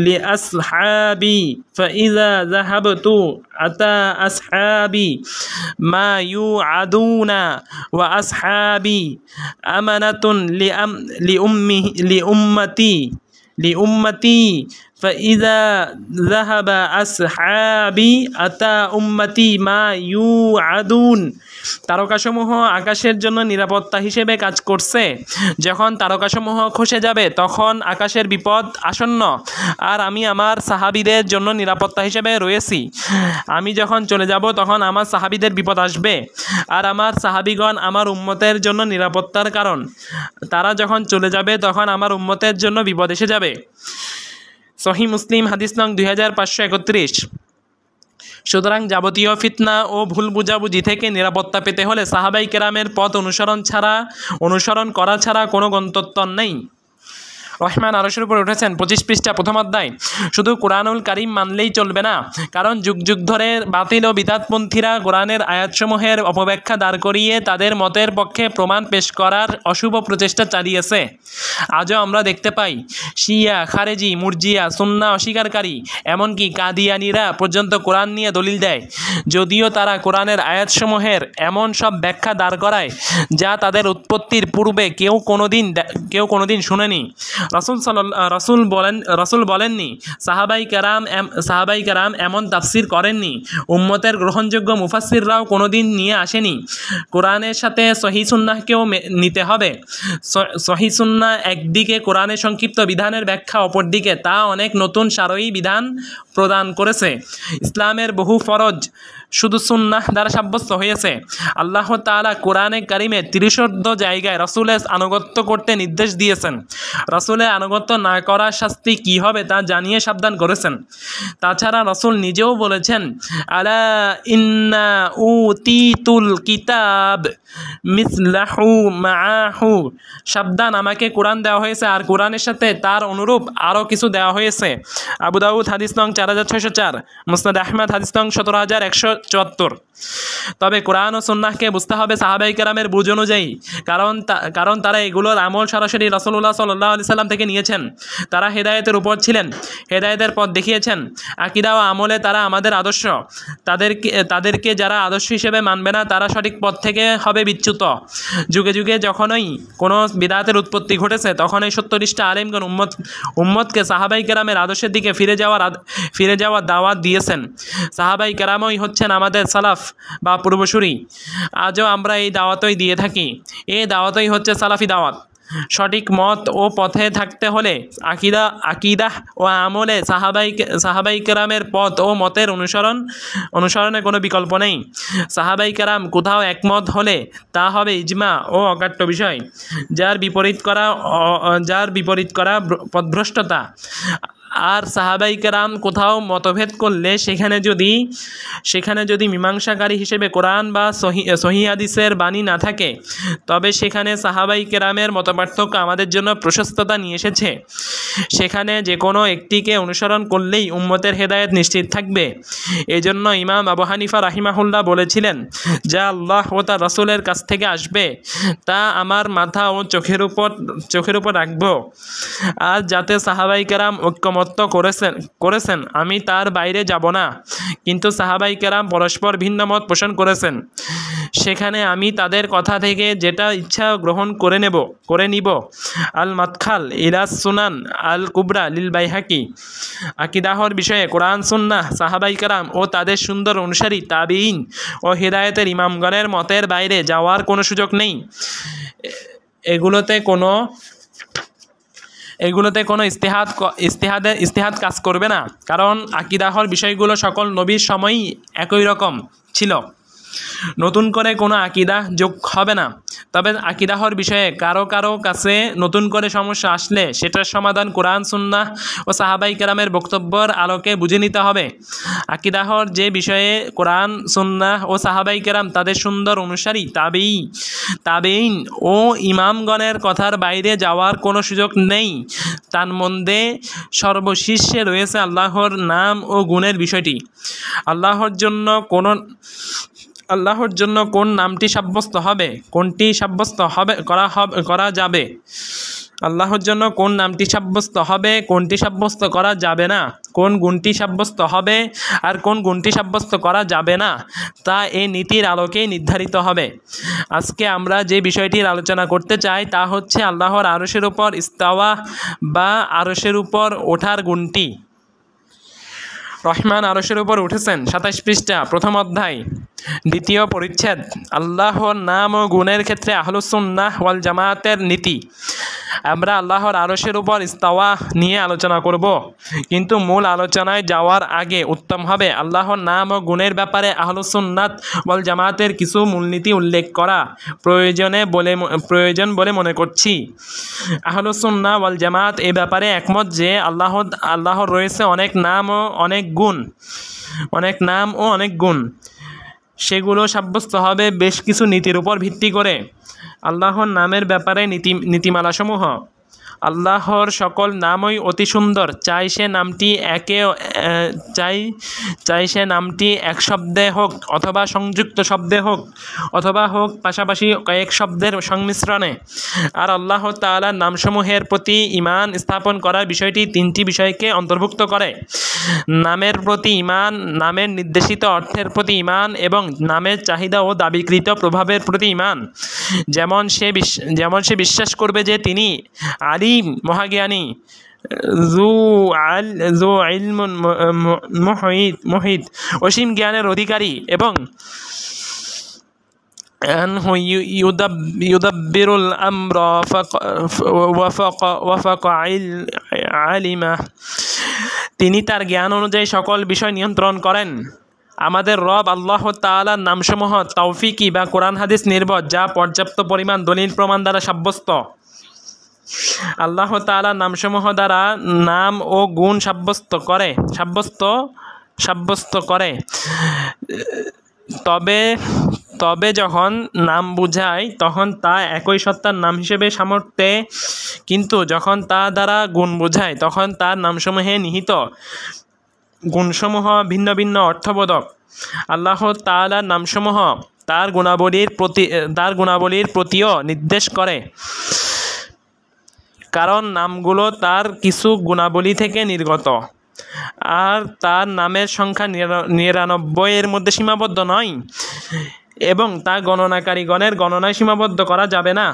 লিআসহাবি ফাইযা যাহাবতু আতা আসহাবি মা ইউআদুনা ওয়া আসহাবি আমানাতুন লিউম্মতি ফাইযা যাহাবা আসহাবি আতা উম্মতি মা ইউআদুন। তারকাসমূহ আকাশের জন্য নিরাপত্তা হিসেবে কাজ করছে। যখন তারকাসমূহ খসে যাবে তখন আকাশের বিপদ আসন্ন, আর আমি আমার সাহাবীদের জন্য নিরাপত্তা হিসেবে রয়েছি। আমি যখন চলে যাব তখন আমার সাহাবীদের বিপদ আসবে, আর আমার সাহাবীগণ আমার উম্মতের জন্য নিরাপত্তার কারণ। তারা যখন চলে যাবে তখন আমার উম্মতের জন্য বিপদ এসে যাবে। সহিহ মুসলিম হাদিস নং 2531। সুতরাং যাবতীয় ফিতনা ও ভুল বুঝাবুঝি থেকে নিরাপত্তা পেতে হলে সাহাবাই কেরামের পথ অনুসরণ করা ছাড়া কোনো গন্তব্য নেই। রহমান আরশের উপরে উঠেছেন 25 পৃষ্ঠা, প্রথম অধ্যায়। শুধু কোরআনুল কারীম মানলেই চলবে না, কারণ যুগ যুগ ধরে বাতিল ও বিদাতপন্থীরা কোরআনের আয়াতসমূহের অপব্যাখ্যা দাঁড় করিয়ে তাদের মতের পক্ষে প্রমাণ পেশ করার অশুভ প্রচেষ্টা চালিয়েছে। আজও আমরা দেখতে পাই শিয়া, খারেজি, মুরজিয়া, সুন্নাহ অস্বীকারী, এমনকি কাদিয়ানীরা পর্যন্ত কোরআন নিয়ে দলিল দেয়, যদিও তারা কোরআনের আয়াতসমূহের এমন সব ব্যাখ্যা দাঁড় করায় যা তাদের উৎপত্তির পূর্বে কেউ কোনোদিন শুনেনি। রাসূল বলেননি, সাহাবাই কেরাম এমন তাফসির করেননি, উম্মতের গ্রহণযোগ্য মুফাসসিররাও কোনোদিন নিয়ে আসেনি। কোরআনের সাথে সহিহ সুন্নাহকেও নিতে হবে। সহিহ সুন্নাহ একদিকে কোরআনের সংক্ষিপ্ত বিধানের ব্যাখ্যা, অপরদিকে তা অনেক নতুন সারয়ী বিধান প্রদান করেছে। ইসলামের বহু ফরজ শুধু সুন্নাহ দ্বারা সাব্যস্ত হয়েছে। আল্লাহ তাআলা কোরআনে কারিমে 30 জায়গায় রাসূলের আনুগত্য করতে নির্দেশ দিয়েছেন। রাসূলের আনুগত্য না করার শাস্তি কী হবে তা জানিয়ে সাবধান করেছেন। তাছাড়া রাসূল নিজেও বলেছেন, আলা ইন্না উতিতুল কিতাব মিসলাহু মাআহু, সাবধান, আমাকে কোরআন দেওয়া হয়েছে আর কোরআনের সাথে তার অনুরূপ আরও কিছু দেওয়া হয়েছে। আবু দাউদ হাদিস নং 4604, মুসনাদ আহমদ হাদিস নং 17174। তবে কোরআন ও সুন্নাহকে বুঝতে হবে সাহাবাই কেরামের বুঝ অনুযায়ী, কারণ তারা এগুলোর আমল সরাসরি রাসূলুল্লাহ সাল্লাল্লাহু আলাইহি সাল্লাম থেকে নিয়েছেন। তারা হেদায়েতের উপর ছিলেন, হেদায়েতের পথ দেখিয়েছেন। আকীদা ও আমলে তারা আমাদের আদর্শ। তাদেরকে যারা আদর্শ হিসেবে মানবে না তারা সঠিক পথ থেকে হবে বিচ্যুত। যুগে যুগে যখনই কোনো বিদআতের উৎপত্তি ঘটেছে তখনই সত্যনিষ্ঠ আলেমগণ উম্মতকে সাহাবাই কেরামের আদর্শের দিকে ফিরে যাওয়ার দাওয়াত দিয়েছেন। সাহাবাই কেরামই হচ্ছেন আমাদের সালাফ বা পূর্বসূরি। আজও আমরা এই দাওয়াতই দিয়ে থাকি। এই দাওয়াতই হচ্ছে সালাফি দাওয়াত। সঠিক মত ও পথে থাকতে হলে আকীদা ও আমলে সাহাবাই কেরামের পথ ও মতের অনুসরণে কোনো বিকল্প নেই। সাহাবাই কেরাম কোথাও একমত হলে তা হবে ইজমা ও অকাট্য বিষয়, যার বিপরীত করা পথভ্রষ্টতা। আর সাহাবাই কেরাম কোথাও মতভেদ করলে সেখানে যদি মীমাংসাকারী হিসেবে কোরআন বা সহিহ হাদিসের বাণী না থাকে, তবে সেখানে সাহাবাই কেরামের মতপার্থক্য আমাদের জন্য প্রশস্ততা নিয়ে এসেছে। সেখানে যে কোনো একটিকে অনুসরণ করলেই উম্মতের হেদায়েত নিশ্চিত থাকবে। এজন্য ইমাম আবু হানিফা রাহিমাহুল্লাহ বলেছিলেন, যা আল্লাহ ও তার রাসূলের কাছ থেকে আসবে তা আমার মাথা ও চোখের উপর রাখব। আর যাতে সাহাবাই কেরাম ঐক্যমত্য করেছেন আমি তার বাইরে যাব না, কিন্তু সাহাবাই কেরাম পরস্পর ভিন্ন মত পোষণ করেছেন, সেখানে আমি তাদের কথা থেকে যেটা ইচ্ছা গ্রহণ করে নিব। আল মাদখাল ইলা সুনান আল কুবরা লিল বাইহাকি। আকীদাহর বিষয়ে কোরআন, সুন্নাহ, সাহাবাই কেরাম ও তাদের সুন্দর অনুসারী তাবিঈন ও হিদায়াতের ইমামগণের মতের বাইরে যাওয়ার কোনো সুযোগ নেই। এগুলোতে কোনো ইস্তেহাদ কাজ করবে না, কারণ আকীদাহর বিষয়গুলো সকল নবীর সময়ই একই রকম ছিল। নতুন করে কোনো আকীদা যোগ হবে না। তবে আকীদাহর বিষয়ে কারো কাছে নতুন করে সমস্যা আসলে সেটার সমাধান কোরআন, সুন্নাহ ও সাহাবাই কেরামের বক্তব্যের আলোকে বুঝে নিতে হবে। আকীদাহর যে বিষয়ে কোরআন, সুন্নাহ ও সাহাবাই কেরাম তাদের সুন্দর অনুসারী তাবেঈন ও ইমামগণের কথার বাইরে যাওয়ার কোনো সুযোগ নেই। তার মধ্যে সর্বশীর্ষে রয়েছে আল্লাহর নাম ও গুণের বিষয়টি। আল্লাহর জন্য কোন নামটি সাব্যস্ত হবে, কোনটি সাব্যস্ত করা যাবে, আল্লাহর জন্য কোন নামটি সাব্যস্ত হবে, কোনটি সাব্যস্ত করা যাবে না, কোন গুণটি সাব্যস্ত হবে আর কোন গুণটি সাব্যস্ত করা যাবে না, তা এই নীতির আলোকেই নির্ধারিত হবে। আজকে আমরা যে বিষয়টির আলোচনা করতে চাই তা হচ্ছে আল্লাহর আরশের উপর ইস্তাওয়া বা আরশের উপর ওঠার গুণটি। রহমান আরশের উপর উঠেছেন, 27 পৃষ্ঠা, প্রথম অধ্যায়, দ্বিতীয় পরিচ্ছেদ। আল্লাহর নাম ও গুণের ক্ষেত্রে আহলুস সুন্নাহ ওয়াল জামাতের নীতি। আমরা আল্লাহর আরশের উপর ইস্তাওয়া নিয়ে আলোচনা করব, কিন্তু মূল আলোচনায় যাওয়ার আগে উত্তম হবে আল্লাহর নাম ও গুণের ব্যাপারে আহলুস সুন্নাত ওয়াল জামাতের কিছু মূলনীতি উল্লেখ করা প্রয়োজন বলে মনে করছি। আহলুস সুন্নাহ ওয়াল জামাত এ ব্যাপারে একমত যে আল্লাহর রয়েছে অনেক নাম ও অনেক গুণ। সেগুলো সাব্যস্ত হবে বেশ কিছু নীতির উপর ভিত্তি করে। আল্লাহর নামের ব্যাপারে নীতিমালাসমূহ। আল্লাহর সকল নামই অতি সুন্দর, চাই সে নামটি এক শব্দে হোক অথবা সংযুক্ত শব্দে হোক অথবা হোক পাশাপাশি কয়েক শব্দের সংমিশ্রণে। আর আল্লাহ তাআলার নামসমূহের প্রতি ঈমান স্থাপন করার বিষয়টি 3টি বিষয়কে অন্তর্ভুক্ত করে: নামের প্রতি ঈমান, নামের নির্দেশিত অর্থের প্রতি ঈমান এবং নামের চাহিদা ও দাবিকৃত প্রভাবের প্রতি ঈমান। যেমন সে বিশ্বাস করবে যে তিনি আলিম, মহাজ্ঞানী, যু ইলমুন মুহিত, অসীম জ্ঞানের অধিকারী, এবং ইউদাব্বিরুল আমরা ওয়াফাকা আলিমা, তিনি তার জ্ঞান অনুযায়ী সকল বিষয় নিয়ন্ত্রণ করেন। আমাদের রব আল্লাহ তাআলার নামসমূহ তাওফিকি বা কোরআন হাদিস নির্ভর, যা পর্যাপ্ত পরিমাণ দলিল প্রমাণ দ্বারা সাব্যস্ত। আল্লাহ তাআলার নামসমূহ দ্বারা নাম ও গুণ সাব্যস্ত করে। তবে যখন নাম বুঝায় তখন তা একই সত্তার নাম হিসেবে সামর্থ্যে, কিন্তু যখন তা দ্বারা গুণ বুঝায় তখন তার নামসমূহে নিহিত গুণসমূহ ভিন্ন ভিন্ন অর্থবোধক। আল্লাহ তাআলার নামসমূহ তার গুণাবলীর প্রতিও নির্দেশ করে, কারণ নামগুলো তার কিছু গুণাবলী থেকে নির্গত, আর তার নামের সংখ্যা 99 এর মধ্যে সীমাবদ্ধ নয় এবং তা গণনাকারীগণের গণনায় সীমাবদ্ধ করা যাবে না।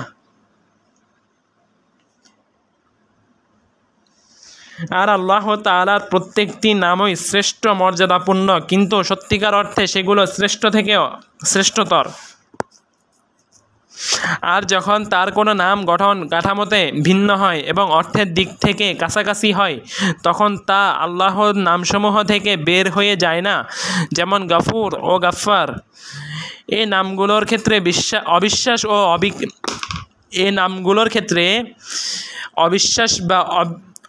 আর আল্লাহ তাআলার প্রত্যেকটি নামই শ্রেষ্ঠ, মর্যাদাপূর্ণ, কিন্তু সত্যিকার অর্থে সেগুলো শ্রেষ্ঠ থেকেও শ্রেষ্ঠতর। আর যখন তার কোনো নাম গঠন কাঠামোতে ভিন্ন হয় এবং অর্থের দিক থেকে কাছাকাছি হয়, তখন তা আল্লাহর নামসমূহ থেকে বের হয়ে যায় না। যেমন গাফুর ও গাফফার। এই নামগুলোর ক্ষেত্রে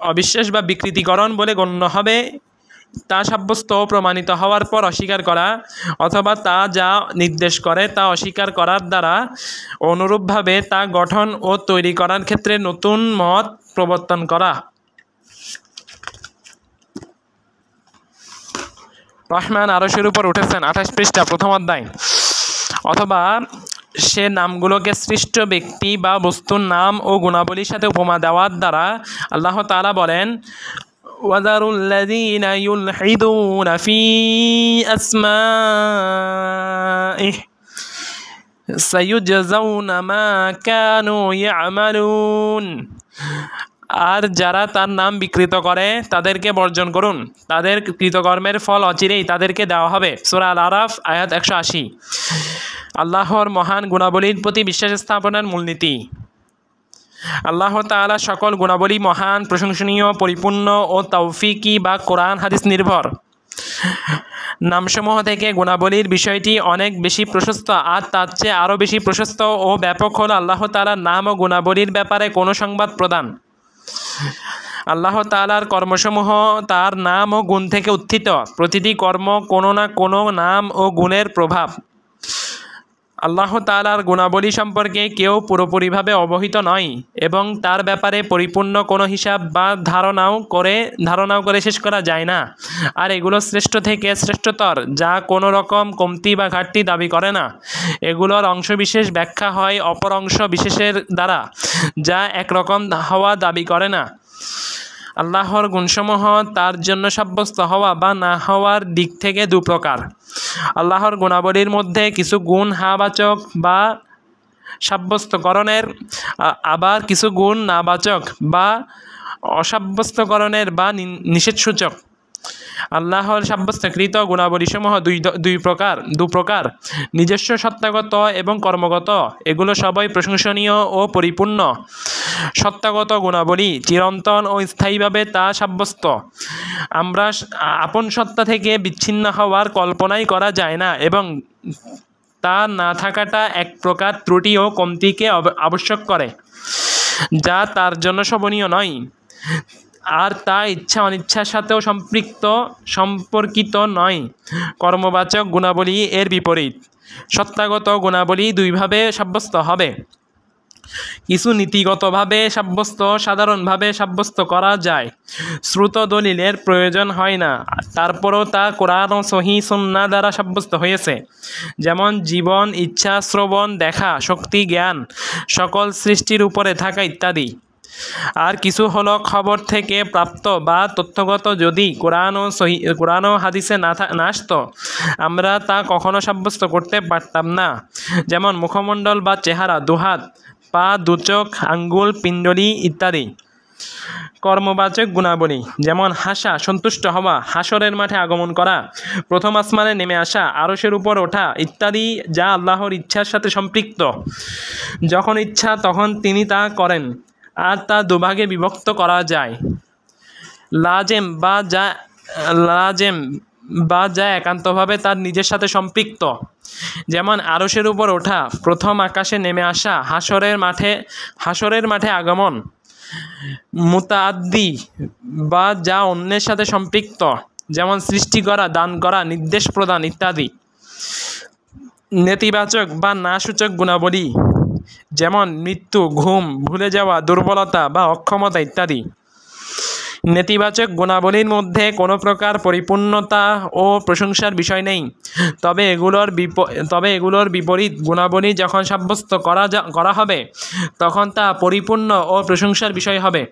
অবিশ্বাস বা বিকৃতিকরণ বলে গণ্য হবে তা সাব্যস্ত ও প্রমাণিত হওয়ার পর অস্বীকার করা, অথবা তা যা নির্দেশ করে তা অস্বীকার করার দ্বারা অনুরূপভাবে তা গঠন ও তৈরি করার ক্ষেত্রে নতুন মত প্রবর্তন করা। রহমান আরশের উপর উঠেছেন, 28 পৃষ্ঠা, প্রথম অধ্যায়। অথবা সে নামগুলোকে সৃষ্ট ব্যক্তি বা বস্তুর নাম ও গুণাবলীর সাথে উপমা দেওয়ার দ্বারা আল্লাহ তাআলা বলেন, ওয়াযারুল লাযীনা ইউলহিদুনা ফী আসমাইহি সায়ুজজাউনা মা কানু ইয়ামালুন। আর যারা তার নাম বিকৃত করে তাদেরকে বর্জন করুন, তাদের কৃতকর্মের ফল অচিরেই তাদেরকে দেওয়া হবে। সূরা আল আরাফ আয়াত 180। আল্লাহর মহান গুণাবলীর প্রতি বিশ্বাস স্থাপনের মূলনীতি। আল্লাহ তাআলা সকল গুণাবলী মহান, প্রশংসনীয়, পরিপূর্ণ ও তাওফিকি বা কোরআন হাদিস নির্ভর। নামসমূহ থেকে গুণাবলীর বিষয়টি অনেক বেশি প্রশস্ত, আর তার চেয়ে আরও বেশি প্রশস্ত ও ব্যাপক হল আল্লাহ তাআলার নাম ও গুণাবলীর ব্যাপারে কোনো সংবাদ প্রদান। আল্লাহ তাআলার কর্মসমূহ তার নাম ও গুণ থেকে উত্থিত। প্রতিটি কর্ম কোনো না কোনো নাম ও গুণের প্রভাব। আল্লাহ তাআলার গুণাবলী সম্পর্কে কেউ পুরোপুরিভাবে অবহিত নয় এবং তার ব্যাপারে পরিপূর্ণ কোনো হিসাব বা ধারণাও করে শেষ করা যায় না। আর এগুলো শ্রেষ্ঠ থেকে শ্রেষ্ঠতর, যা কোনো রকম কমতি বা ঘাটতি দাবি করে না। এগুলোর অংশবিশেষ ব্যাখ্যা হয় অপর অংশ বিশেষের দ্বারা, যা একরকম হওয়া দাবি করে না। আল্লাহর গুণসমূহ তার জন্য সাব্যস্ত হওয়া বা না হওয়ার দিক থেকে দুপ্রকার। আল্লাহর গুণাবলীর মধ্যে কিছু গুণ হাবাচক বা সাব্যস্তকরণের, আবার কিছু গুণ নাবাচক বা অসাব্যস্তকরণের বা নিষেধসূচক। আল্লাহর সাব্যস্তকৃত গুণাবলীসমূহ দু প্রকার, নিজস্ব সত্তাগত এবং কর্মগত। এগুলো সবই প্রশংসনীয় ও পরিপূর্ণ। সত্তাগত গুণাবলী চিরন্তন ও স্থায়ীভাবে তা সাব্যস্ত। আমরা আপন সত্তা থেকে বিচ্ছিন্ন হওয়ার কল্পনাই করা যায় না এবং তা না থাকাটা এক প্রকার ত্রুটি ও কমতিকে আবশ্যক করে, যা তার জন্য শোভনীয় নয়। আর তা ইচ্ছা অনিচ্ছার সাথেও সম্পর্কিত নয়। কর্মবাচক গুণাবলী এর বিপরীত। সত্তাগত গুণাবলী দুইভাবে সাব্যস্ত হবে। কিছু নীতিগতভাবে সাব্যস্ত, সাধারণভাবে সাব্যস্ত করা যায়। শ্রুত দলিলের প্রয়োজন হয় না, তারপরও তা কোরআন ও সহিহ সুন্নাহ দ্বারা সাব্যস্ত হয়েছে। যেমন জীবন, ইচ্ছা, শ্রবণ, দেখা, শক্তি, জ্ঞান, সকল সৃষ্টির উপরে থাকা ইত্যাদি। আর কিছু হলো খবর থেকে প্রাপ্ত বা তথ্যগত। যদি কোরআন ও হাদিসে না আসতো, আমরা তা কখনো সাব্যস্ত করতে পারতাম না। যেমন মুখমণ্ডল বা চেহারা, দুহাত, পা, দুচোখ, আঙ্গুল, পিণ্ডলি ইত্যাদি। কর্মবাচক গুণাবলী যেমন হাসা, সন্তুষ্ট হওয়া, হাসরের মাঠে আগমন করা, প্রথম আসমানে নেমে আসা, আরশের উপর ওঠা ইত্যাদি, যা আল্লাহর ইচ্ছার সাথে সম্পৃক্ত। যখন ইচ্ছা তখন তিনি তা করেন। আর তা দুভাগে বিভক্ত করা যায়। লাজেম বা যা একান্তভাবে তার নিজের সাথে সম্পৃক্ত। যেমন আরশের উপর ওঠা, প্রথম আকাশে নেমে আসা, হাসরের মাঠে আগমন। মুতাআদ্দি বা যা অন্যের সাথে সম্পৃক্ত, যেমন সৃষ্টি করা, দান করা, নির্দেশ প্রদান ইত্যাদি। নেতিবাচক বা নাসূচক গুণাবলী যেমন মৃত্যু, ঘুম, ভুলে যাওয়া, দুর্বলতা বা অক্ষমতা ইত্যাদি। নেতিবাচক গুণাবলীর মধ্যে কোনো প্রকার পরিপূর্ণতা ও প্রশংসার বিষয় নেই। তবে এগুলোর বিপরীত গুণাবলী যখন সাব্যস্ত করা হবে, তখন তা পরিপূর্ণ ও প্রশংসার বিষয় হবে।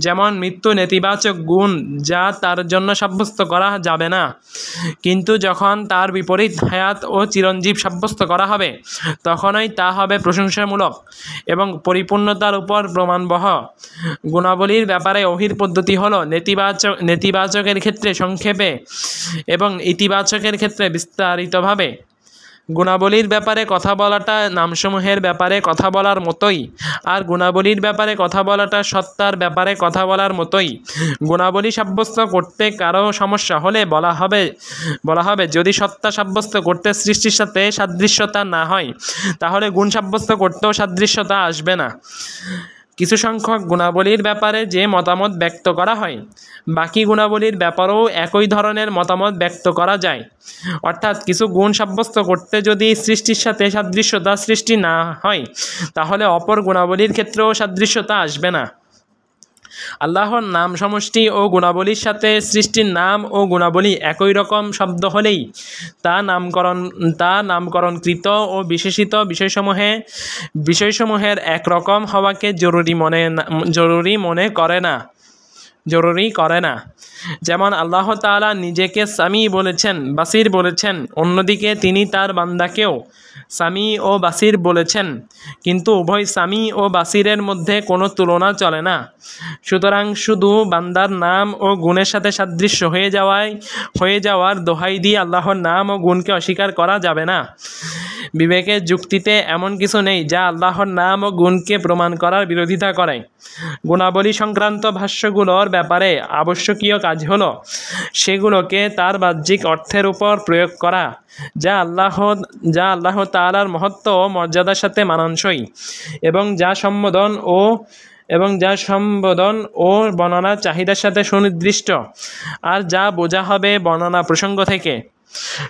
যেমন মৃত্যু নেতিবাচক গুণ, যা তার জন্য সাব্যস্ত করা যাবে না। কিন্তু যখন তার বিপরীত হায়াত ও চিরঞ্জীব সাব্যস্ত করা হবে, তখনই তা হবে প্রশংসামূলক এবং পরিপূর্ণতার উপর প্রমাণবহ। গুণাবলীর ব্যাপারে ওহীর পদ্ধতি হলো নেতিবাচকের ক্ষেত্রে সংক্ষেপে এবং ইতিবাচকের ক্ষেত্রে বিস্তারিতভাবে। গুণাবলীর ব্যাপারে কথা বলাটা নামসমূহের ব্যাপারে কথা বলার মতোই, আর গুণাবলীর ব্যাপারে কথা বলাটা সত্তার ব্যাপারে কথা বলার মতোই। গুণাবলী সাব্যস্ত করতে কারো সমস্যা হলে বলা হবে যদি সত্তা সাব্যস্ত করতে সৃষ্টির সাথে সাদৃশ্যতা না হয়, তাহলে গুণ সাব্যস্ত করতেও সাদৃশ্যতা আসবে না। কিছু সংখ্যক গুণাবলীর ব্যাপারে যে মতামত ব্যক্ত করা হয়, বাকি গুণাবলীর ব্যাপারেও একই ধরনের মতামত ব্যক্ত করা যায়। অর্থাৎ কিছু গুণ সাব্যস্ত করতে যদি সৃষ্টির সাথে সাদৃশ্যতা সৃষ্টি না হয়, তাহলে অপর গুণাবলীর ক্ষেত্রেও সাদৃশ্যতা আসবে না। আল্লাহর নাম সমষ্টি ও গুণাবলীর সাথে সৃষ্টির নাম ও গুণাবলী একই রকম শব্দ হলেই তা নামকরণকৃত ও বিশেষিত বিষয়সমূহের একরকম হওয়াকে জরুরি করে না। যেমন আল্লাহ তাআলা নিজেকে সামি বলেছেন, বাসির বলেছেন, অন্যদিকে তিনি তার বান্দাকেও সামি ও বাসির বলেছেন, কিন্তু উভয় সামি ও বাসিরের মধ্যে কোনো তুলনা চলে না। সুতরাং শুধু বান্দার নাম ও গুণের সাথে সাদৃশ্য হয়ে যাওয়ার দোহাই দিয়ে আল্লাহর নাম ও গুণকে অস্বীকার করা যাবে না। বিবেকের যুক্তিতে এমন কিছু নেই যা আল্লাহর নাম ও গুণকে প্রমাণ করার বিরোধিতা করে। গুণাবলী সংক্রান্ত ভাষ্যগুলোর ব্যাপারে আবশ্যকীয় কাজ হলো সেগুলোকে তার বাহ্যিক অর্থের উপর প্রয়োগ করা, যা আল্লাহ তাআলার মহত্ব ও মর্যাদার সাথে মানানসই এবং যা সম্বোধন ও বর্ণনার চাহিদার সাথে সুনির্দিষ্ট, আর যা বোঝা হবে বর্ণনা প্রসঙ্গ থেকে।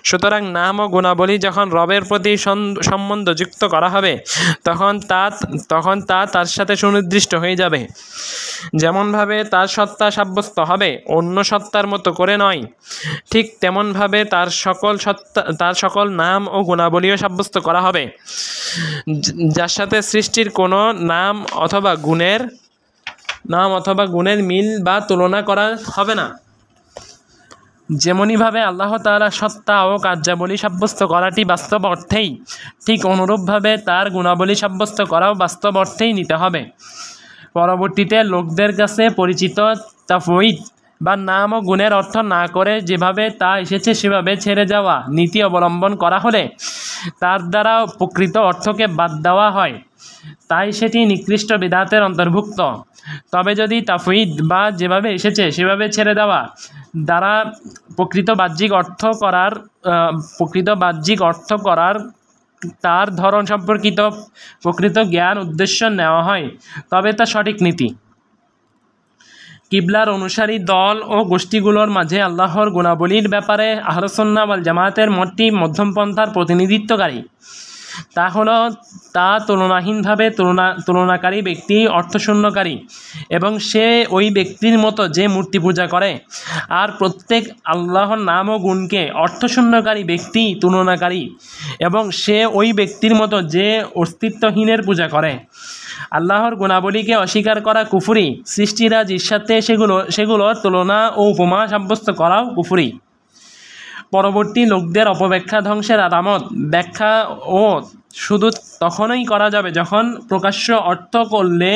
সুতরাং নাম ও গুণাবলী যখন রবের প্রতি সম্বন্ধযুক্ত করা হবে তখন তা তার সাথে সুনির্দিষ্ট হয়ে যাবে। যেমনভাবে তার সত্তা সাব্যস্ত হবে অন্য সত্তার মতো করে নয়, ঠিক তেমনভাবে তার সকল নাম ও গুণাবলীও সাব্যস্ত করা হবে, যার সাথে সৃষ্টির কোনো নাম অথবা গুণের মিল বা তুলনা করা হবে না। যেমনিভাবে আল্লাহ তাআলা সত্তা ও কার্যাবলী সাব্যস্ত করাটি বাস্তব অর্থেই, ঠিক অনুরূপভাবে তার গুণাবলী সাব্যস্ত করাও বাস্তব অর্থেই নিতে হবে। পরবর্তীতে লোকদের কাছে পরিচিত তাফউইদ বা নাম ও গুণের অর্থ না করে যেভাবে তা এসেছে সেভাবে ছেড়ে যাওয়া নীতি অবলম্বন করা হলে তার দ্বারা প্রকৃত অর্থকে বাদ দেওয়া হয়, তাই সেটি নিকৃষ্ট বিদআতের অন্তর্ভুক্ত। তবে যদি তাফউইদ বা যেভাবে এসেছে সেভাবে ছেড়ে দেওয়া দ্বারা প্রকৃত বাহ্যিক অর্থ করার তার ধরন সম্পর্কিত প্রকৃত জ্ঞান উদ্দেশ্য নেওয়া হয়, তবে তা সঠিক নীতি। কিবলার অনুসারী দল ও গোষ্ঠীগুলোর মাঝে আল্লাহর গুণাবলীর ব্যাপারে আহলে সুন্নাহ ওয়াল জামাতের মতটি মধ্যমপন্থার প্রতিনিধিত্বকারী। তা তুলনাহীনভাবে তুলনাকারী ব্যক্তি অর্থশূন্যকারী এবং সে ওই ব্যক্তির মতো যে মূর্তি পূজা করে, আর প্রত্যেক আল্লাহর নাম ও গুণকে অর্থশূন্যকারী ব্যক্তি তুলনাকারী এবং সে ওই ব্যক্তির মতো যে অস্তিত্বহীনের পূজা করে। আল্লাহর গুণাবলীকে অস্বীকার করা কুফরি, সৃষ্টিরাজির সাথে সেগুলো তুলনা ও উপমা সাব্যস্ত করাও কুফরি। পরবর্তী লোকদের অপব্যাখ্যা ধ্বংসের আলামত ব্যাখ্যা ও শুধু তখনই করা যাবে যখন প্রকাশ্য অর্থ করলে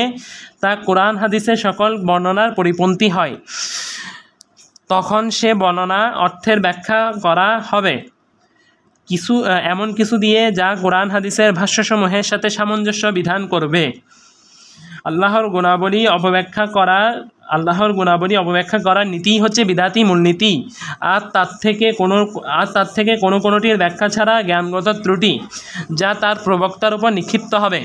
তা কোরআন হাদিসের সকল বর্ণনার পরিপন্থী হয়, তখন সে বর্ণনা অর্থের ব্যাখ্যা করা হবে এমন কিছু দিয়ে যা কোরআন হাদিসের ভাষ্যসমূহের সাথে সামঞ্জস্য বিধান করবে। আল্লাহর গুণাবলী অপব্যাখ্যা করার নীতিই হচ্ছে বিদআতি মূলনীতি, আর তার থেকে কোনোটির ব্যাখ্যা ছাড়া জ্ঞানগত ত্রুটি যা তার প্রবক্তার উপর নিক্ষিপ্ত হবে।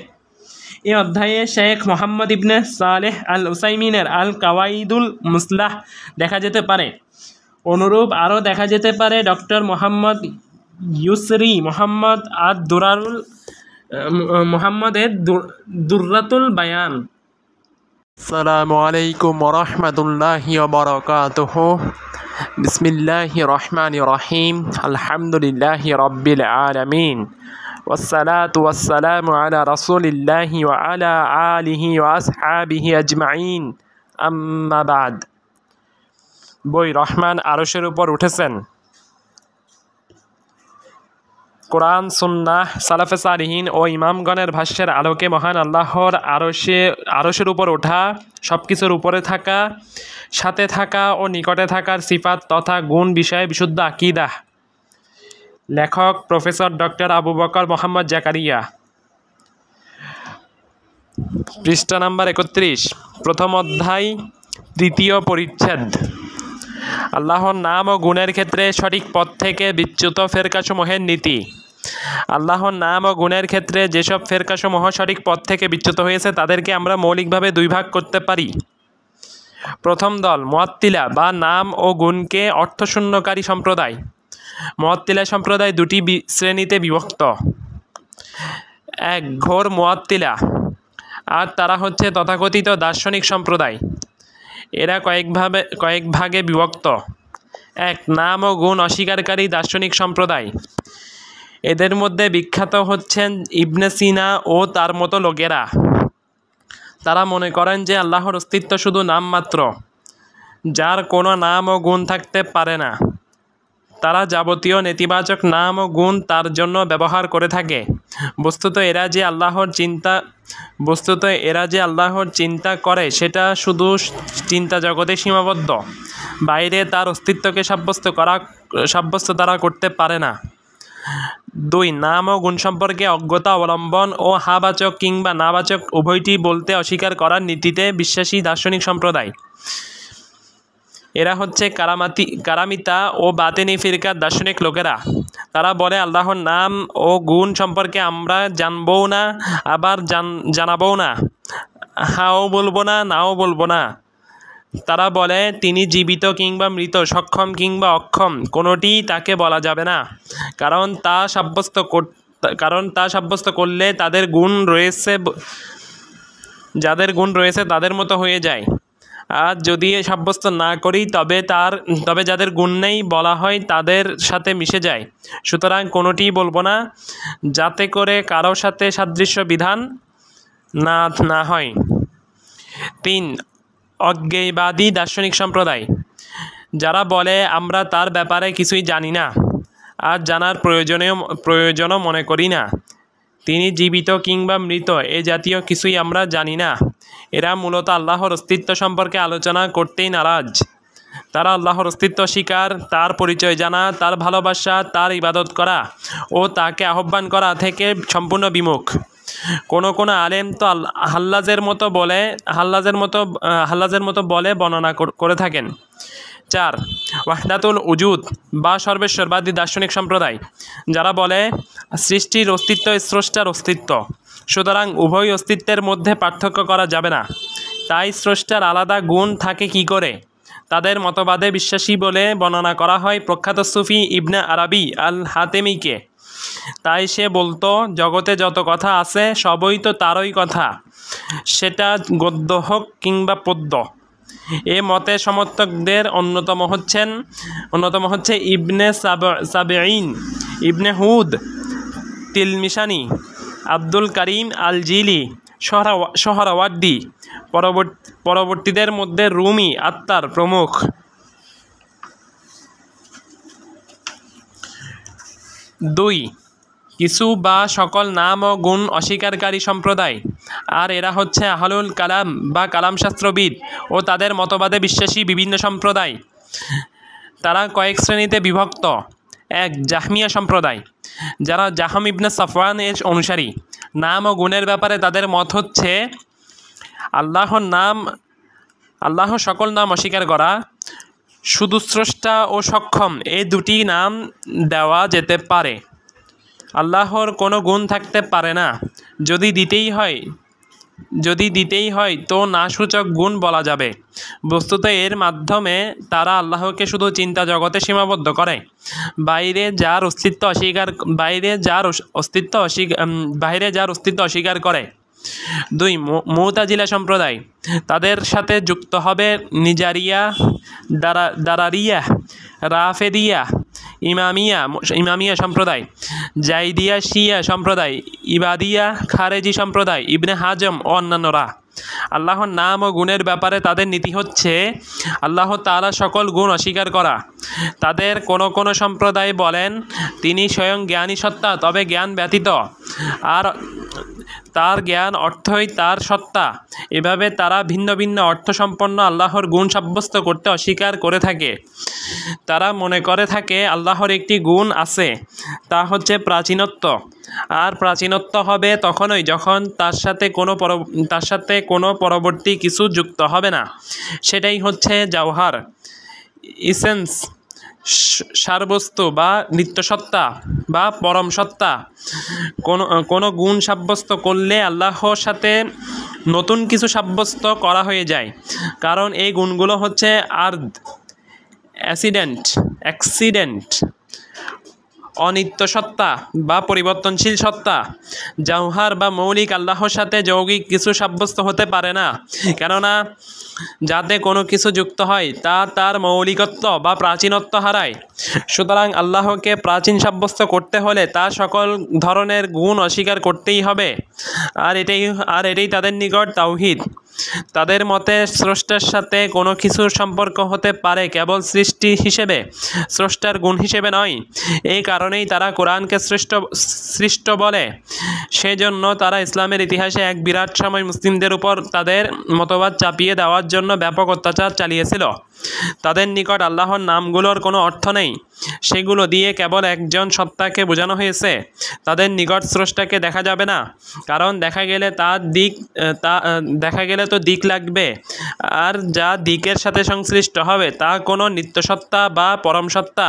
এ অধ্যায়ে শেখ মোহাম্মদ ইবনে সালেহ আল উসাইমিনের আল কাওয়াইদুল মুসলাহ দেখা যেতে পারে। অনুরূপ আরও দেখা যেতে পারে ডক্টর মোহাম্মদ ইউসরি মোহাম্মদের দুররাতুল বায়ান। আসসালামু আলাইকুম ওয়া রাহমাতুল্লাহি ওয়া বারাকাতুহু। বিসমিল্লাহির রহমানির রহিম। আলহামদুলিল্লাহি রাব্বিল আলামিন। ওয়াসসালাতু ওয়াসসালামু আলা রাসূলিল্লাহি ওয়া আলা আলিহি ওয়া আসহাবিহি আজমাইন। আম্মা বাদ। বই রহমান আরশের উপর উঠেছেন। কোরআন, সুন্নাহ, সালাফে সালিহিন ও ইমামগণের ভাষ্যের আলোকে মহান আল্লাহর আরশের উপর ওঠা, সব কিছুর উপরে থাকা, সাথে থাকা ও নিকটে থাকার সিফাত তথা গুণ বিষয়ে বিশুদ্ধ আকীদা। লেখক প্রফেসর ডক্টর আবু বকর মোহাম্মদ জাকারিয়া। পৃষ্ঠা নাম্বার 31, প্রথম অধ্যায়, তৃতীয় পরিচ্ছেদ। আল্লাহর নাম ও গুণের ক্ষেত্রে সঠিক পথ থেকে বিচ্যুত ফেরকাসমূহের নীতি। আল্লাহর নাম ও গুণের ক্ষেত্রে যেসব ফেরকাসমূহ সঠিক পথ থেকে বিচ্যুত হয়েছে তাদেরকে আমরা মৌলিকভাবে দুই ভাগ করতে পারি। প্রথম দল মুআত্তিলা বা নাম ও গুণকে অর্থশূন্যকারী সম্প্রদায়। মুআত্তিলা সম্প্রদায় দুটি শ্রেণীতে বিভক্ত। এক, ঘোর মুআত্তিলা, আর তারা হচ্ছে তথাকথিত দার্শনিক সম্প্রদায়। এরা কয়েক ভাগে বিভক্ত। এক, নাম ও গুণ অস্বীকারী দার্শনিক সম্প্রদায়। এদের মধ্যে বিখ্যাত হচ্ছেন ইবনে সিনা ও তার মতো লোকেরা। তারা মনে করেন যে আল্লাহর অস্তিত্ব শুধু নামমাত্র, যার কোনো নাম ও গুণ থাকতে পারে না। তারা যাবতীয় নেতিবাচক নাম ও গুণ তার জন্য ব্যবহার করে থাকে। বস্তুত এরা যে আল্লাহর চিন্তা করে সেটা শুধু চিন্তা জগতে সীমাবদ্ধ, বাইরে তার অস্তিত্বকে সাব্যস্ত তারা করতে পারে না। দুই, নাম ও গুণ সম্পর্কে অজ্ঞতা অবলম্বন ও হাবাচক কিংবা নাবাচক উভয়টি বলতে অস্বীকার করার নীতিতে বিশ্বাসী দার্শনিক সম্প্রদায়। এরা হচ্ছে কারামিতা ও বাতেনি ফিরকার দার্শনিক লোকেরা। তারা বলে আল্লাহর নাম ও গুণ সম্পর্কে আমরা জানবও না, আবার জানাবও না, হাও বলবো না, নাও বলবো না। তারা বলে তিনি জীবিত কিংবা মৃত, সক্ষম কিংবা অক্ষম, কোনোটিই তাকে বলা যাবে না, কারণ তা সাব্যস্ত করলে যাদের গুণ রয়েছে তাদের মতো হয়ে যায়। আর যদি সাব্যস্ত না করি তবে যাদের গুণ নেই বলা হয় তাদের সাথে মিশে যায়। সুতরাং কোনোটিই বলবো না, যাতে করে কারো সাথে সাদৃশ্য বিধান না হয়। 3. অজ্ঞেয়বাদী দার্শনিক সম্প্রদায়, যারা বলে আমরা তার ব্যাপারে কিছুই জানি না আর জানার প্রয়োজনও মনে করি না। তিনি জীবিত কিংবা মৃত এ জাতীয় কিছুই আমরা জানি না। এরা মূলত আল্লাহর অস্তিত্ব সম্পর্কে আলোচনা করতেই নারাজ। তারা আল্লাহর অস্তিত্ব স্বীকার, তার পরিচয় জানা, তার ভালোবাসা, তার ইবাদত করা ও তাকে আহ্বান করা থেকে সম্পূর্ণ বিমুখ। কোনো আলেম তো হাল্লাজের মতো বলে বর্ণনা করে থাকেন। 4. ওয়াহদাতুল উজুদ বা সর্বেশ্বরবাদী দার্শনিক সম্প্রদায়, যারা বলে সৃষ্টির অস্তিত্ব স্রষ্টার অস্তিত্ব, সুতরাং উভয় অস্তিত্বের মধ্যে পার্থক্য করা যাবে না, তাই স্রষ্টার আলাদা গুণ থাকে কি করে। তাদের মতবাদে বিশ্বাসী বলে বর্ণনা করা হয় প্রখ্যাত সুফি ইবনে আরাবি আল হাতেমিকে। তাই সে বলতো, জগতে যত কথা আছে সবই তো তারই কথা, সেটা গদ্য হোক কিংবা পদ্য। এ মতে সমর্থকদের অন্যতম হচ্ছে ইবনে সাবেঈন, ইবনে হুদ তিলমিশানি, আব্দুল করিম আল জিলি, সোহরাওয়ার্দী, পরবর্তীদের মধ্যে রুমি, আত্তার প্রমুখ। 2. কিছু বা সকল নাম ও গুণ অস্বীকারী সম্প্রদায়, আর এরা হচ্ছে আহলুল কালাম বা কালামশাস্ত্রবিদ ও তাদের মতবাদে বিশ্বাসী বিভিন্ন সম্প্রদায়। তারা কয়েক শ্রেণীতে বিভক্ত। 1. জাহমিয়া সম্প্রদায়, যারা জাহম ইবনে সাফওয়ান এর অনুসারী। নাম ও গুণের ব্যাপারে তাদের মত হচ্ছে আল্লাহ সকল নাম অস্বীকার করা, শুধু স্রষ্টা ও সক্ষম এই দুটি নাম দেওয়া যেতে পারে। আল্লাহর কোনো গুণ থাকতে পারে না, যদি দিতেই হয় তো নাসূচক গুণ বলা যাবে। বস্তুত এর মাধ্যমে তারা আল্লাহকে শুধু চিন্তা জগতে সীমাবদ্ধ করে, বাইরে যার অস্তিত্ব অস্বীকার করে। 2. মুতাজিলা সম্প্রদায়, তাদের সাথে যুক্ত হবে নিজারিয়া, দারারিয়া, রাফেদিয়া, ইমামিয়া সম্প্রদায়, জাইদিয়া শিয়া সম্প্রদায়, ইবাদিয়া, খারেজি সম্প্রদায়, ইবনে হাজম ও অন্যান্যরা। আল্লাহর নাম ও গুণের ব্যাপারে তাদের নীতি হচ্ছে আল্লাহ তাআলা সকল গুণ অস্বীকার করা। তাদের কোনো সম্প্রদায় বলেন তিনি স্বয়ং জ্ঞানী সত্তা, তবে জ্ঞান ব্যতীত, আর তার জ্ঞান অর্থই তার সত্তা। এভাবে তারা ভিন্ন ভিন্ন অর্থসম্পন্ন আল্লাহর গুণ সাব্যস্ত করতে অস্বীকার করে থাকে। তারা মনে করে থাকে আল্লাহর একটি গুণ আছে, তা হচ্ছে প্রাচীনত্ব, আর প্রাচীনত্ব হবে তখনই যখন তার সাথে কোনো পরবর্তী কিছু যুক্ত হবে না। সেটাই হচ্ছে জাওহার, ইসেন্স, সারবস্তু বা নিত্যসত্তা বা পরম সত্তা। কোনো গুণ সাব্যস্ত করলে আল্লাহর সাথে নতুন কিছু সাব্যস্ত করা হয়ে যায়, কারণ এই গুণগুলো হচ্ছে অ্যাক্সিডেন্ট, অনিত্য সত্তা বা পরিবর্তনশীল সত্তা। জাওহার বা মৌলিক আল্লাহর সাথে যৌগিক কিছু সাব্যস্ত হতে পারে না, কেননা যাতে কোনো কিছু যুক্ত হয় তা তার মৌলিকত্ব বা প্রাচীনত্ব হারায়। সুতরাং আল্লাহকে প্রাচীন সাব্যস্ত করতে হলে তার সকল ধরনের গুণ অস্বীকার করতেই হবে, আর এটাই তাদের নিকট তাওহীদ। তাদের মতে স্রষ্টার সাথে কোনো কিছুর সম্পর্ক হতে পারে কেবল সৃষ্টি হিসেবে, স্রষ্টার গুণ হিসেবে নয়। এই কারণেই তারা কোরআনকে সৃষ্ট বলে। সেজন্য তারা ইসলামের ইতিহাসে এক বিরাট সময় মুসলিমদের উপর তাদের মতবাদ চাপিয়ে দেওয়ার জন্য ব্যাপক অত্যাচার চালিয়েছিল। তাদের নিকট আল্লাহর নামগুলোর কোনো অর্থ নেই, সেগুলো দিয়ে কেবল একজন সত্তাকে বোঝানো হয়েছে। তাদের নিকট স্রষ্টাকে দেখা যাবে না, কারণ দেখা গেলে তো দিক লাগবে, আর যা দিকের সাথে সংশ্লিষ্ট হবে তা কোনো নিত্যসত্তা বা পরম সত্তা,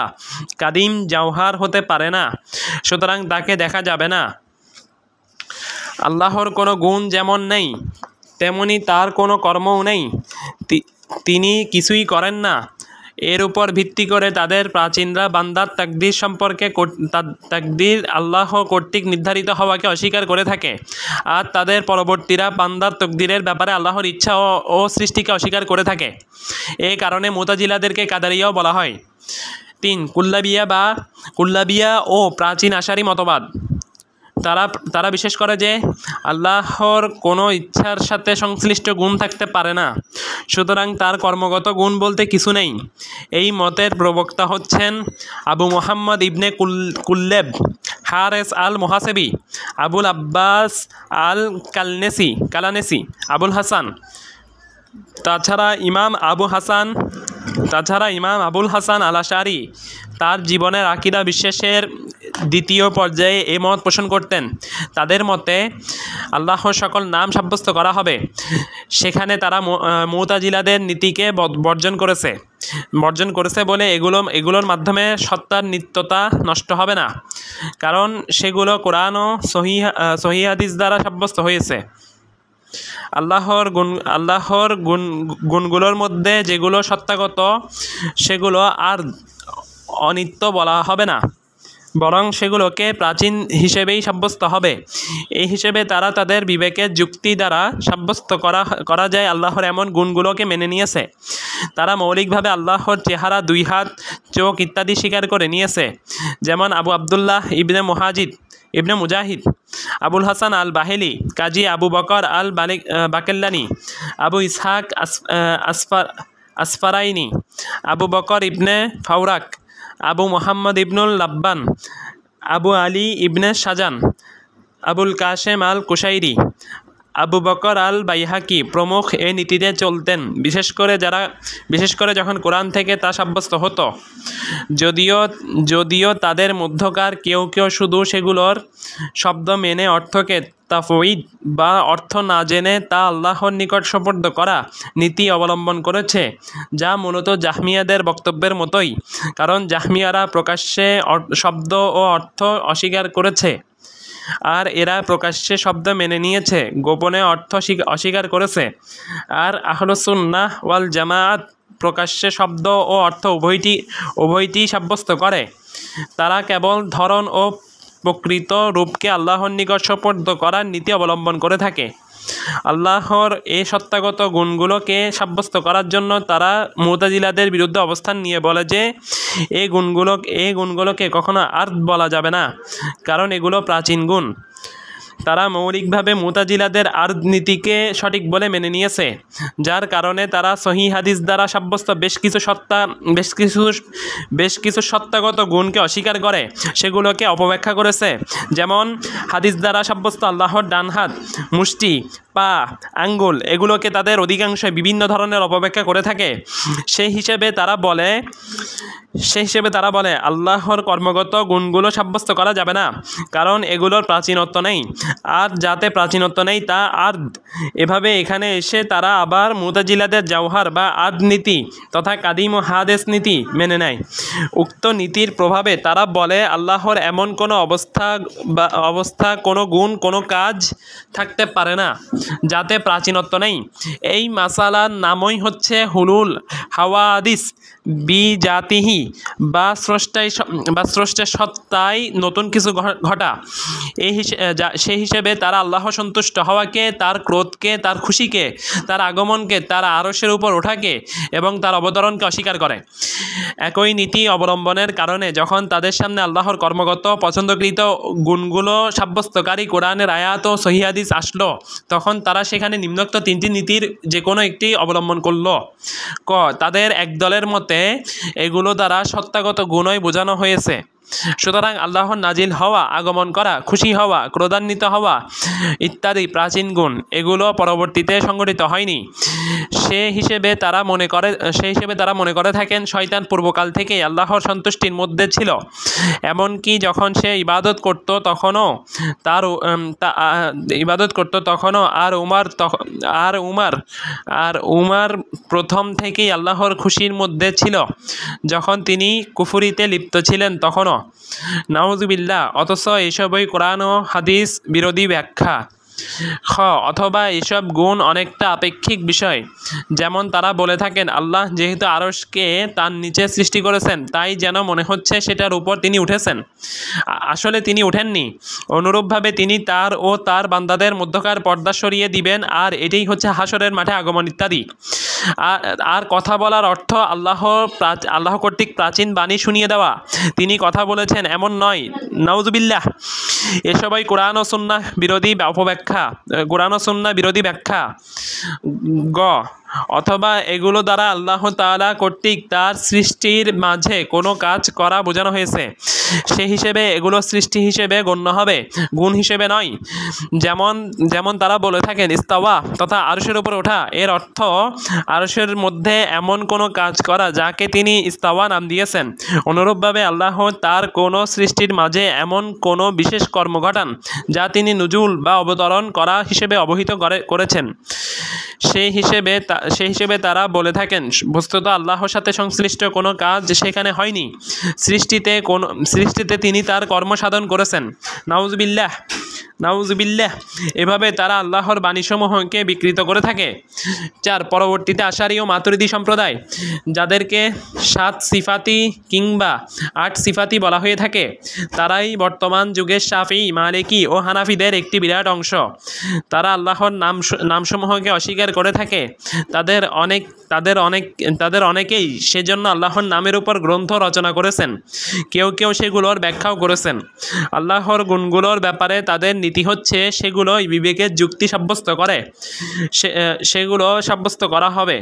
কাদিম জাওহার হতে পারে না, সুতরাং তাকে দেখা যাবে না। আল্লাহর কোনো গুণ যেমন নেই, তেমনি তার কোনো কর্মও নেই। তিনি কিছুই করেন না। এর উপর ভিত্তি করে তাদের প্রাচীনরা বান্দার তাকদীর সম্পর্কে তাকদীর আল্লাহ কর্তৃক নির্ধারিত হওয়াকে অস্বীকার করে থাকে, আর তাদের পরবর্তীরা বান্দার তকদীরের ব্যাপারে আল্লাহর ইচ্ছা ও সৃষ্টিকে অস্বীকার করে থাকে। এই কারণে মুতাজিলাদেরকে কাদারিয়াও বলা হয়। 3. কুল্লাবিয়া ও প্রাচীন আশারি মতবাদ। তারা বিশ্বাস করে যে আল্লাহর কোনো ইচ্ছার সাথে সংশ্লিষ্ট গুণ থাকতে পারে না, সুতরাং তার কর্মগত গুণ বলতে কিছু নেই। এই মতের প্রবক্তা হচ্ছেন আবু মুহাম্মদ ইবনে কুল্লেব, হারেস আল মুহাসেবি, আবুল আব্বাস আল কালানেসি, আবুল হাসান। তাছাড়া ইমাম আবুল হাসান আল আশারি তার জীবনের আকীদা বিশ্বাসের দ্বিতীয় পর্যায়ে এই মত পোষণ করতেন। তাদের মতে আল্লাহর সকল নাম সাব্যস্ত করা হবে। সেখানে তারা মুতাজিলাদের নীতিকে বর্জন করেছে বলে এগুলোর মাধ্যমে সত্তার নিত্যতা নষ্ট হবে না, কারণ সেগুলো কোরআন ও সহিহ হাদিস দ্বারা সাব্যস্ত হয়েছে। আল্লাহর গুণগুলোর মধ্যে যেগুলো সত্তাগত সেগুলো আর অনিত্য বলা হবে না, বরং সেগুলোকে প্রাচীন হিসেবেই সাব্যস্ত হবে। এই হিসেবে তারা তাদের বিবেকের যুক্তি দ্বারা সাব্যস্ত করা যায় আল্লাহর এমন গুণগুলোকে মেনে নিয়েছে। তারা মৌলিকভাবে আল্লাহর চেহারা, 2 হাত, চোখ ইত্যাদি স্বীকার করে নিয়েছে, যেমন আবু আবদুল্লাহ ইবনে মুজাহিদ, আবুল হাসান আল বাহেলি, কাজী আবু বকর আল বাকেল্লানি, আবু ইসহাক আসফারাইনি, আবু বকর ইবনে ফাউরাক, আবু মুহাম্মদ ইবনুল লাব্বান, আবু আলী ইবনে শাজান, আবুল কাশেম আল কুশাইরি, আবু বকর আল বাইহাকি প্রমুখ এই নীতিতে চলতেন, বিশেষ করে যখন কোরআন থেকে তা সাব্যস্ত হতো। যদিও তাদের মধ্যকার কেউ শুধু সেগুলোর শব্দ মেনে অর্থকে তাফওয়িদ বা অর্থ না জেনে তা আল্লাহর নিকট সুপর্দ করা নীতি অবলম্বন করেছে, যা মূলত জাহমিয়াদের বক্তব্যের মতোই, কারণ জাহমিয়ারা প্রকাশ্যে শব্দ ও অর্থ অস্বীকার করেছে, আর এরা প্রকাশ্যে শব্দ মেনে নিয়েছে, গোপনে অর্থ অস্বীকার করেছে। আর আহলুস সুন্নাহ ওয়াল জামাআত প্রকাশ্যে শব্দ ও অর্থ উভয়টি সাব্যস্ত করে। তারা কেবল ধরন ও প্রকৃত রূপকে আল্লাহর নিকট সুপর্দ করার নীতি অবলম্বন করে থাকে। আল্লাহর এই সত্তাগত গুণগুলোকে সাব্যস্ত করার জন্য তারা মুতাজিলাদের বিরুদ্ধে অবস্থান নিয়ে বলে যে এই গুণগুলোকে কখনো আরদ বলা যাবে না, কারণ এগুলো প্রাচীন গুণ। তারা মৌলিকভাবে মুতাজিলাদের আরদ নীতিকে সঠিক বলে মেনে নিয়েছে, যার কারণে তারা সহিহ হাদিস দ্বারা সাব্যস্ত বেশ কিছু সত্তাগত গুণকে অস্বীকার করে সেগুলোকে অপব্যাখ্যা করেছে। যেমন হাদিস দ্বারা সাব্যস্ত আল্লাহর ডান হাত, মুষ্টি, পা, আঙ্গুল এগুলোকে তাদের অধিকাংশ বিভিন্ন ধরনের অপব্যাখ্যা করে থাকে। সেই হিসেবে তারা বলে আল্লাহর কর্মগত গুণগুলো সাব্যস্ত করা যাবে না, কারণ এগুলোর প্রাচীনত্ব নেই, আর যাতে প্রাচীনত্ব নেই তা আরদ। এভাবে এখানে এসে তারা আবার মুতাজিলাদের জাওহার বা আরদ নীতি তথা কাদিম ও হাদেস নীতি মেনে নেয়। উক্ত নীতির প্রভাবে তারা বলে আল্লাহর এমন কোনো অবস্থা, কোনো গুণ, কোনো কাজ থাকতে পারে না যাতে প্রাচীনত্ব নেই। এই মাসালার নামই হচ্ছে হুলুল হাওয়াদিস বিজাতিহি, বা স্রষ্টার সত্তায় নতুন কিছু ঘটা। সেই হিসেবে তারা আল্লাহ সন্তুষ্ট হওয়াকে, তার ক্রোধকে, তার খুশিকে, তার আগমনকে, তার আরশের উপর ওঠাকে এবং তার অবতরণকে অস্বীকার করে। একই নীতি অবলম্বনের কারণে যখন তাদের সামনে আল্লাহর কর্মগত পছন্দকৃত গুণগুলো সাব্যস্তকারী কোরআনের আয়াত ও সহিহ হাদিস আসলো, তখন তারা সেখানে নিম্নোক্ত 3টি নীতির যে কোনো একটি অবলম্বন করল। তাদের একদলের মতে এগুলো দ্বারা সত্তাগত গুণই বোঝানো হয়েছে। সুতরাং আল্লাহর নাজিল হওয়া, আগমন করা, খুশি হওয়া, ক্রোধান্বিত হওয়া ইত্যাদি প্রাচীন গুণ, এগুলো পরবর্তীতে সংঘটিত হয়নি। সেই হিসেবে তারা মনে করে থাকেন শয়তান পূর্বকাল থেকেই আল্লাহর সন্তুষ্টির মধ্যে ছিল, এমনকি যখন সে ইবাদত করত তখনও আর উমার প্রথম থেকেই আল্লাহর খুশির মধ্যে ছিল, যখন তিনি কুফরিতে লিপ্ত ছিলেন তখনও। নাউযুবিল্লাহ। অথচ এসবই কোরআন ও হাদিস বিরোধী ব্যাখ্যা। খ অথবা এসব গুণ অনেকটা আপেক্ষিক বিষয়, যেমন তারা বলে থাকেন আল্লাহ যেহেতু আরশকে তার নিচে সৃষ্টি করেছেন তাই যেন মনে হচ্ছে সেটার উপর তিনি উঠেছেন, আসলে তিনি উঠেননি। অনুরূপভাবে তিনি তার ও তার বান্দাদের মধ্যকার পর্দা সরিয়ে দিবেন, আর এটাই হচ্ছে হাসরের মাঠে আগমন ইত্যাদি। আর কথা বলার অর্থ আল্লাহ কর্তৃক প্রাচীন বাণী শুনিয়ে দেওয়া, তিনি কথা বলেছেন এমন নয়, নাউজুবিল্লাহ। এসবই কোরআন ও সুন্নাহ বিরোধী অপব্যাখ্যা, কোরআন ও সুন্নাহ বিরোধী ব্যাখ্যা। গ অথবা এগুলো দ্বারা আল্লাহ তাআলা কর্তৃক তার সৃষ্টির মাঝে কোনো কাজ করা বোঝানো হয়েছে, সে হিসেবে এগুলো সৃষ্টি হিসেবে গণ্য হবে, গুণ হিসেবে নয়। যেমন তারা বলে থাকেন ইস্তাওয়া তথা আরশের উপর ওঠা, এর অর্থ আরশের মধ্যে এমন কোনো কাজ করা যাকে তিনি ইস্তাওয়া নাম দিয়েছেন। অনুরূপভাবে আল্লাহ তার কোনো সৃষ্টির মাঝে এমন কোনো বিশেষ কর্ম ঘটান যা তিনি নুজুল বা অবতরণ করা হিসেবে অবহিত করেছেন। সেই হিসেবে তারা বলে থাকেন বস্তুত আল্লাহর সাথে সংশ্লিষ্ট কোনো কাজ সেখানে হয়নি, সৃষ্টিতে তিনি তার কর্ম সাধন করেছেন। নাউজুবিল্লাহ। এভাবে তারা আল্লাহর বাণীসমূহকে বিকৃত করে থাকে। 4 পরবর্তীতে আশারী ও মাতুরিদী সম্প্রদায়, যাদেরকে 7 সিফাতি কিংবা 8 সিফাতি বলা হয়ে থাকে, তারাই বর্তমান যুগের শাফি, মালিকি ও হানাফিদের একটি বিরাট অংশ। তারা আল্লাহর নামসমূহকে অস্বীকার করে থাকে। তাদের অনেকেই সেজন্য আল্লাহর নামের উপর গ্রন্থ রচনা করেছেন, কেউ কেউ সেগুলোর ব্যাখ্যাও করেছেন। আল্লাহর গুণগুলোর ব্যাপারে তাদের নীতি হচ্ছে সেগুলো বিবেকের যুক্তি সাব্যস্ত করে সেগুলো সাব্যস্ত করা হবে,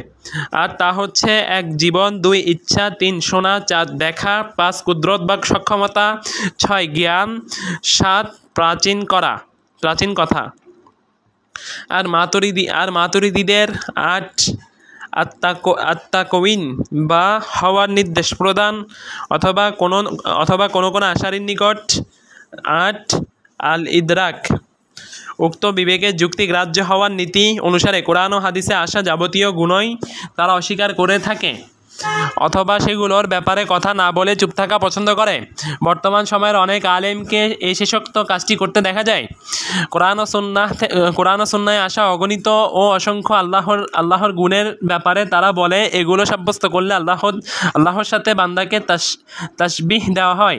আর তা হচ্ছে 1 জীবন, 2 ইচ্ছা, 3 শোনা, 4 দেখা, 5 কুদরত বা সক্ষমতা, 6 জ্ঞান, 7 প্রাচীন কথা। আর মাতুরিদীদের 8 আত্মাকউইন বা হওয়ার নির্দেশ প্রদান, অথবা কোনো আশারীর নিকট 8 আল ইদরাক। উক্ত বিবেকের যুক্তি গ্রাহ্য হওয়ার নীতি অনুসারে কোরআন ও হাদিসে আসা যাবতীয় গুণই তারা অস্বীকার করে থাকে, অথবা সেগুলোর ব্যাপারে কথা না বলে চুপ থাকা পছন্দ করে। বর্তমান সময়ের অনেক আলেমকে এই শেষোক্ত কাজটি করতে দেখা যায়। কোরআন ও সুন্নায় আসা অগণিত ও অসংখ্য আল্লাহর গুণের ব্যাপারে তারা বলে এগুলো সাব্যস্ত করলে আল্লাহর সাথে বান্দাকে তাসবিহ দেওয়া হয়,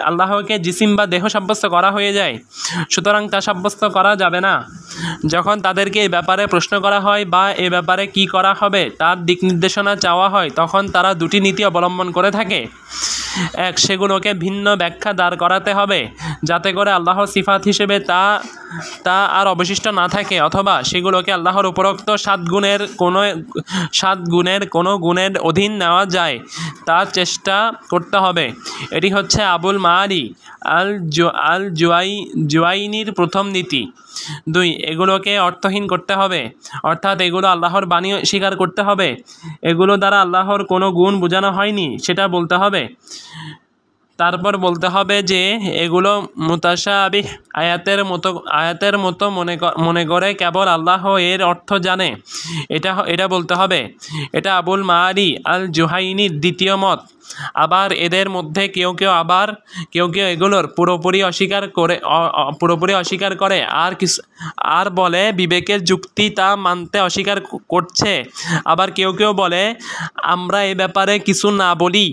আল্লাহকে জিসিম বা দেহ সাব্যস্ত করা হয়ে যায়, সুতরাং তা সাব্যস্ত করা যাবে না। যখন তাদেরকে এই ব্যাপারে প্রশ্ন করা হয় বা এ ব্যাপারে কি করা হবে তার দিক নির্দেশনা চাওয়া হয়, তখন তারা 2টি নীতি অবলম্বন করে থাকে। 1, সেগুলোকে ভিন্ন ব্যাখ্যা দাঁড় করাতে হবে যাতে করে আল্লাহর সিফাত হিসেবে তা আর অবশিষ্ট না থাকে, অথবা সেগুলোকে আল্লাহর উপরোক্ত 7 গুণের কোনো গুণের অধীন নেওয়া যায় তার চেষ্টা করতে হবে। এটি হচ্ছে আবুল মাআলি আল জুয়াইনির প্রথম নীতি। 2, এগুলোকে অর্থহীন করতে হবে, অর্থাৎ এগুলো আল্লাহর বাণী স্বীকার করতে হবে, এগুলো দ্বারা আল্লাহর কোনো গুণ বোঝানো হয়নি সেটা বলতে হবে। তারপর বলতে হবে যে এগুলো মুতাশাবিহ আয়াতের মতো মনে করে কেবল আল্লাহ এর অর্থ জানে, এটা বলতে হবে। এটা আবুল মাআলি আল জুহাইনির দ্বিতীয় মত। আবার এদের মধ্যে কেউ কেউ এগুলোর পুরোপুরি অস্বীকার করে আর বলে বিবেকের যুক্তি তা মানতে অস্বীকার করছে। আবার কেউ বলে আমরা এ ব্যাপারে কিছু না বলি,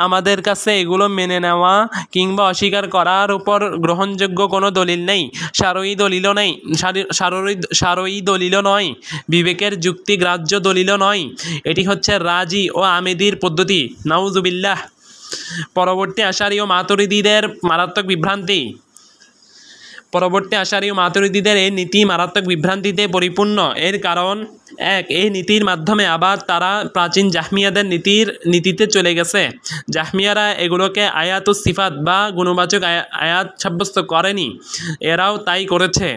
আমাদের কাছে এগুলো মেনে নেওয়া কিংবা অস্বীকার করার উপর গ্রহণযোগ্য কোনো দলিল নেই, সারয়ী দলিলও নয়, বিবেকের যুক্তি গ্রাহ্য দলিলও নয়। এটি হচ্ছে রাজি ও আমেদির পদ্ধতি। নাউজুবিল্লাহ। পরবর্তী আশারী ও মাতুরিদীদের মারাত্মক এই নীতি মারাত্মক বিভ্রান্তিতে পরিপূর্ণ। এর কারণ 1, এই নীতির মাধ্যমে আবার তারা প্রাচীন জাহমিয়াদের নীতিতে চলে গেছে। জাহমিয়ারা এগুলোকে আয়াতুস সিফাত বা গুণবাচক আয়াত সাব্যস্ত করেনি, এরাও তাই করেছে।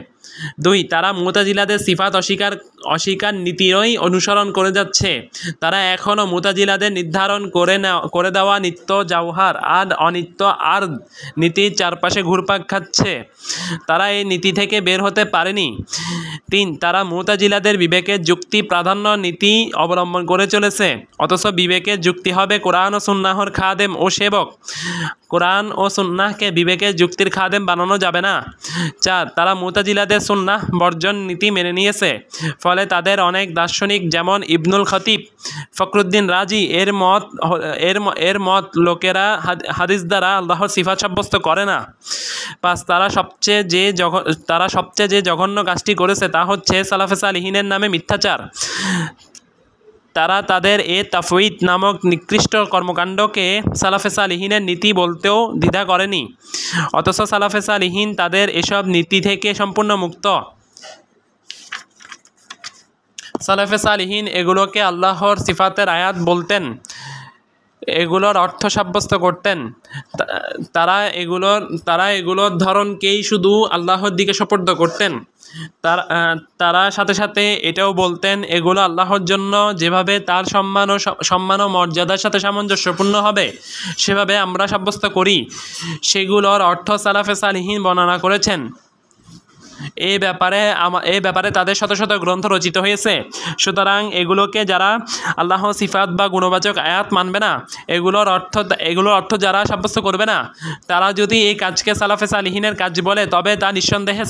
2, তারা মুতাজিলাদের সিফাত অস্বীকার নীতিরই অনুসরণ করে যাচ্ছে। তারা এখনও মুতাজিলাদের নির্ধারণ করে দেওয়া নিত্য জাওহার আর অনিত্য আরদ নীতির চারপাশে ঘুরপাক খাচ্ছে, তারা এই নীতি থেকে বের হতে পারেনি। 3, তারা মুতাজিলাদের বিবেকের যুক্তি প্রাধান্য নীতি অবলম্বন করে চলেছে, অথচ বিবেকের যুক্তি হবে কোরআন ও সুন্নাহর খাদেম ও সেবক। কোরআন ও সুন্নাহকে বিবেকের যুক্তির খাদেম বানানো যাবে না। 4, তারা মুতাজিলাদের বিদআতে সুন্নাহ বর্জন নীতি মেনে নিয়েছে। ফলে তাদের অনেক দার্শনিক যেমন ইবনুল খতিব, ফখরুদ্দিন রাজি এর মত লোকেরা হাদিস দ্বারা আল্লাহর সিফাত সাব্যস্ত করে না। 5 তারা সবচেয়ে যে জঘন্য কাজটি করেছে তা হচ্ছে সালাফে সালিহিনের নামে মিথ্যাচার। তারা তাদের তাফউইদ নামক নিকৃষ্ট কর্মকাণ্ডকে সালাফে সালিহিনের নীতি বলতেও দ্বিধা করেনি, অথচ সালাফে সালিহিন তাদের এসব নীতি থেকে সম্পূর্ণ মুক্ত। সালাফে সালিহিন এগুলোকে আল্লাহর সিফাতের আয়াত বলতেন, এগুলোর অর্থ সাব্যস্ত করতেন। তারা এগুলোর ধরনকেই শুধু আল্লাহর দিকে সুপর্দ করতেন। তারা সাথে সাথে এটাও বলতেন এগুলো আল্লাহর জন্য যেভাবে তার সম্মান ও মর্যাদার সাথে সামঞ্জস্যপূর্ণ হবে সেভাবে আমরা সাব্যস্ত করি। সেগুলোর অর্থ সালাফে সালিহিন বর্ণনা করেছেন। এই ব্যাপারে তাদের শত শত গ্রন্থ রচিত হয়েছে। সুতরাং এগুলোকে যারা আল্লাহ সিফাত বা গুণবাচক আয়াত মানবে না, এগুলোর অর্থ যারা সাব্যস্ত করবে না, তারা যদি এই কাজকে সালাফে সালিহিনের কাজ বলে তবে তা নিঃসন্দেহে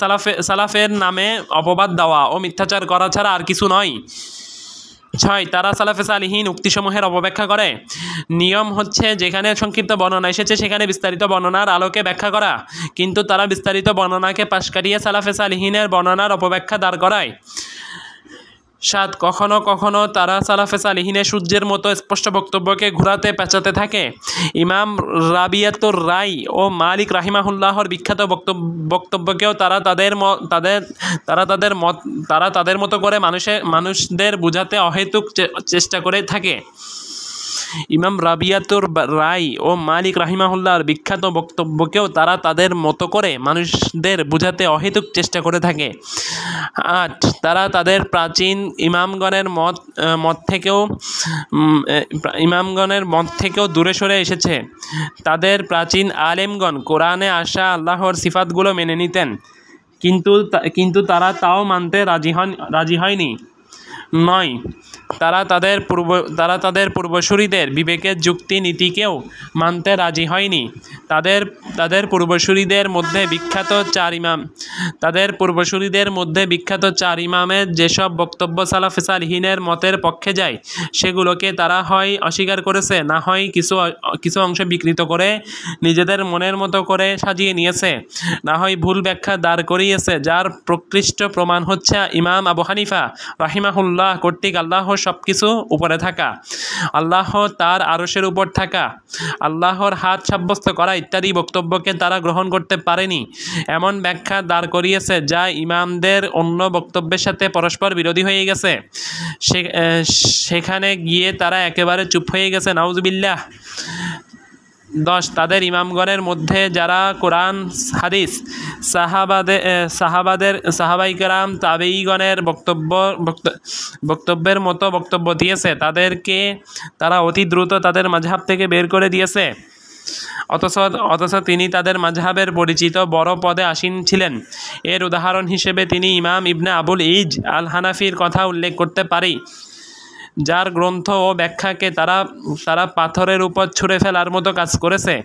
সালাফের নামে অপবাদ দেওয়া ও মিথ্যাচার করা ছাড়া আর কিছু নয়। 6 তারা সালাফে সালিহিন উক্তিসমূহের অপব্যাখ্যা করে। নিয়ম হচ্ছে যেখানে সংক্ষিপ্ত বর্ণনা এসেছে সেখানে বিস্তারিত বর্ণনার আলোকে ব্যাখ্যা করা, কিন্তু তারা বিস্তারিত বর্ণনাকে পাশ কাটিয়ে সালাফে সালিহিনের বর্ণনার অপব্যাখ্যা দাঁড় করায়। 7 কখনো কখনো তারা সালাফে সালিহিনের সূর্যের মতো স্পষ্ট বক্তব্যকে ঘোরাতে পেঁচাতে থাকে। ইমাম রাবিয়াতুর রাই ও মালিক রাহিমাহুল্লাহর বিখ্যাত বক্তব্যকেও তারা তাদের মতো করে মানুষদের বোঝাতে অহেতুক চেষ্টা করে থাকে। ইমাম রাবিয়াতুর রাই ও মালিক রাহিমাহুল্লাহর বিখ্যাত বক্তব্যকেও তারা তাদের মতো করে মানুষদের বোঝাতে অহেতুক চেষ্টা করে থাকে। 8 তারা তাদের প্রাচীন ইমামগণের মত থেকেও দূরে সরে এসেছে। তাদের প্রাচীন আলেমগণ কোরআনে আসা আল্লাহর সিফাতগুলো মেনে নিতেন, কিন্তু তারা তাও মানতে রাজি হয়নি। 9 তারা তাদের পূর্বসূরীদের বিবেকের যুক্তি নীতিকেও মানতে রাজি হয়নি। তাদের পূর্বসূরীদের মধ্যে বিখ্যাত 4 ইমামের যেসব বক্তব্য সালাফে সালিহিনের মতের পক্ষে যায় সেগুলোকে তারা হয় অস্বীকার করেছে, না হয় কিছু অংশ বিকৃত করে নিজেদের মনের মতো করে সাজিয়ে নিয়েছে, না হয় ভুল ব্যাখ্যা দাঁড় করিয়েছে, যার প্রকৃষ্ট প্রমাণ হচ্ছে ইমাম আবু হানিফা রাহিমাহুল্লাহ কর্তৃক আল্লাহ সব কিছু উপরে থাকা, আল্লাহ তার আরশের উপর থাকা, আল্লাহর হাত সাব্যস্ত করা ইত্যাদি বক্তব্যকে তারা গ্রহণ করতে পারেনি। এমন ব্যাখ্যা দাঁড় করিয়েছে যা ইমামদের অন্য বক্তব্যের সাথে পরস্পর বিরোধী হয়ে গেছে। সেখানে গিয়ে তারা একেবারে চুপ হয়ে গেছে, নাউজুবিল্লাহ। 10 তাদের ইমামগণের মধ্যে যারা কোরআন হাদিস সাহাবাই কেরাম তাবেঈগণের বক্তব্যের মতো বক্তব্য দিয়েছে তাদেরকে তারা অতি দ্রুত তাদের মাযহাব থেকে বের করে দিয়েছে, অথচ তিনি তাদের মাযহাবের পরিচিত বড় পদে আসীন ছিলেন। এর উদাহরণ হিসেবে তিনি ইমাম ইবনে আবুল ইজ আল হানাফির কথা উল্লেখ করতে পারি, যার গ্রন্থ ও ব্যাখ্যাকে তারা পাথরের উপর ছুঁড়ে ফেলার মতো কাজ করেছে।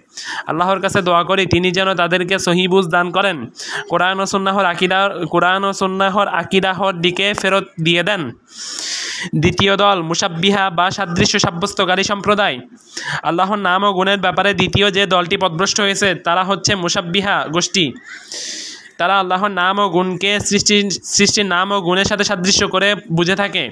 আল্লাহর কাছে দোয়া করি তিনি যেন তাদেরকে সহিহ বুঝ দান করেন, কোরআন ও সুন্নাহর আকীদাহর দিকে ফেরত দিয়ে দেন। 2য় দল মুশাব্বিহা বা সাদৃশ্য সাব্যস্তকারী সম্প্রদায়। আল্লাহর নাম ও গুণের ব্যাপারে দ্বিতীয় যে দলটি পথভ্রষ্ট হয়েছে তারা হচ্ছে মুশাব্বিহা গোষ্ঠী। তারা আল্লাহর নাম ও গুণকে সৃষ্টির নাম ও গুণের সাথে সাদৃশ্য করে বুঝে থাকে।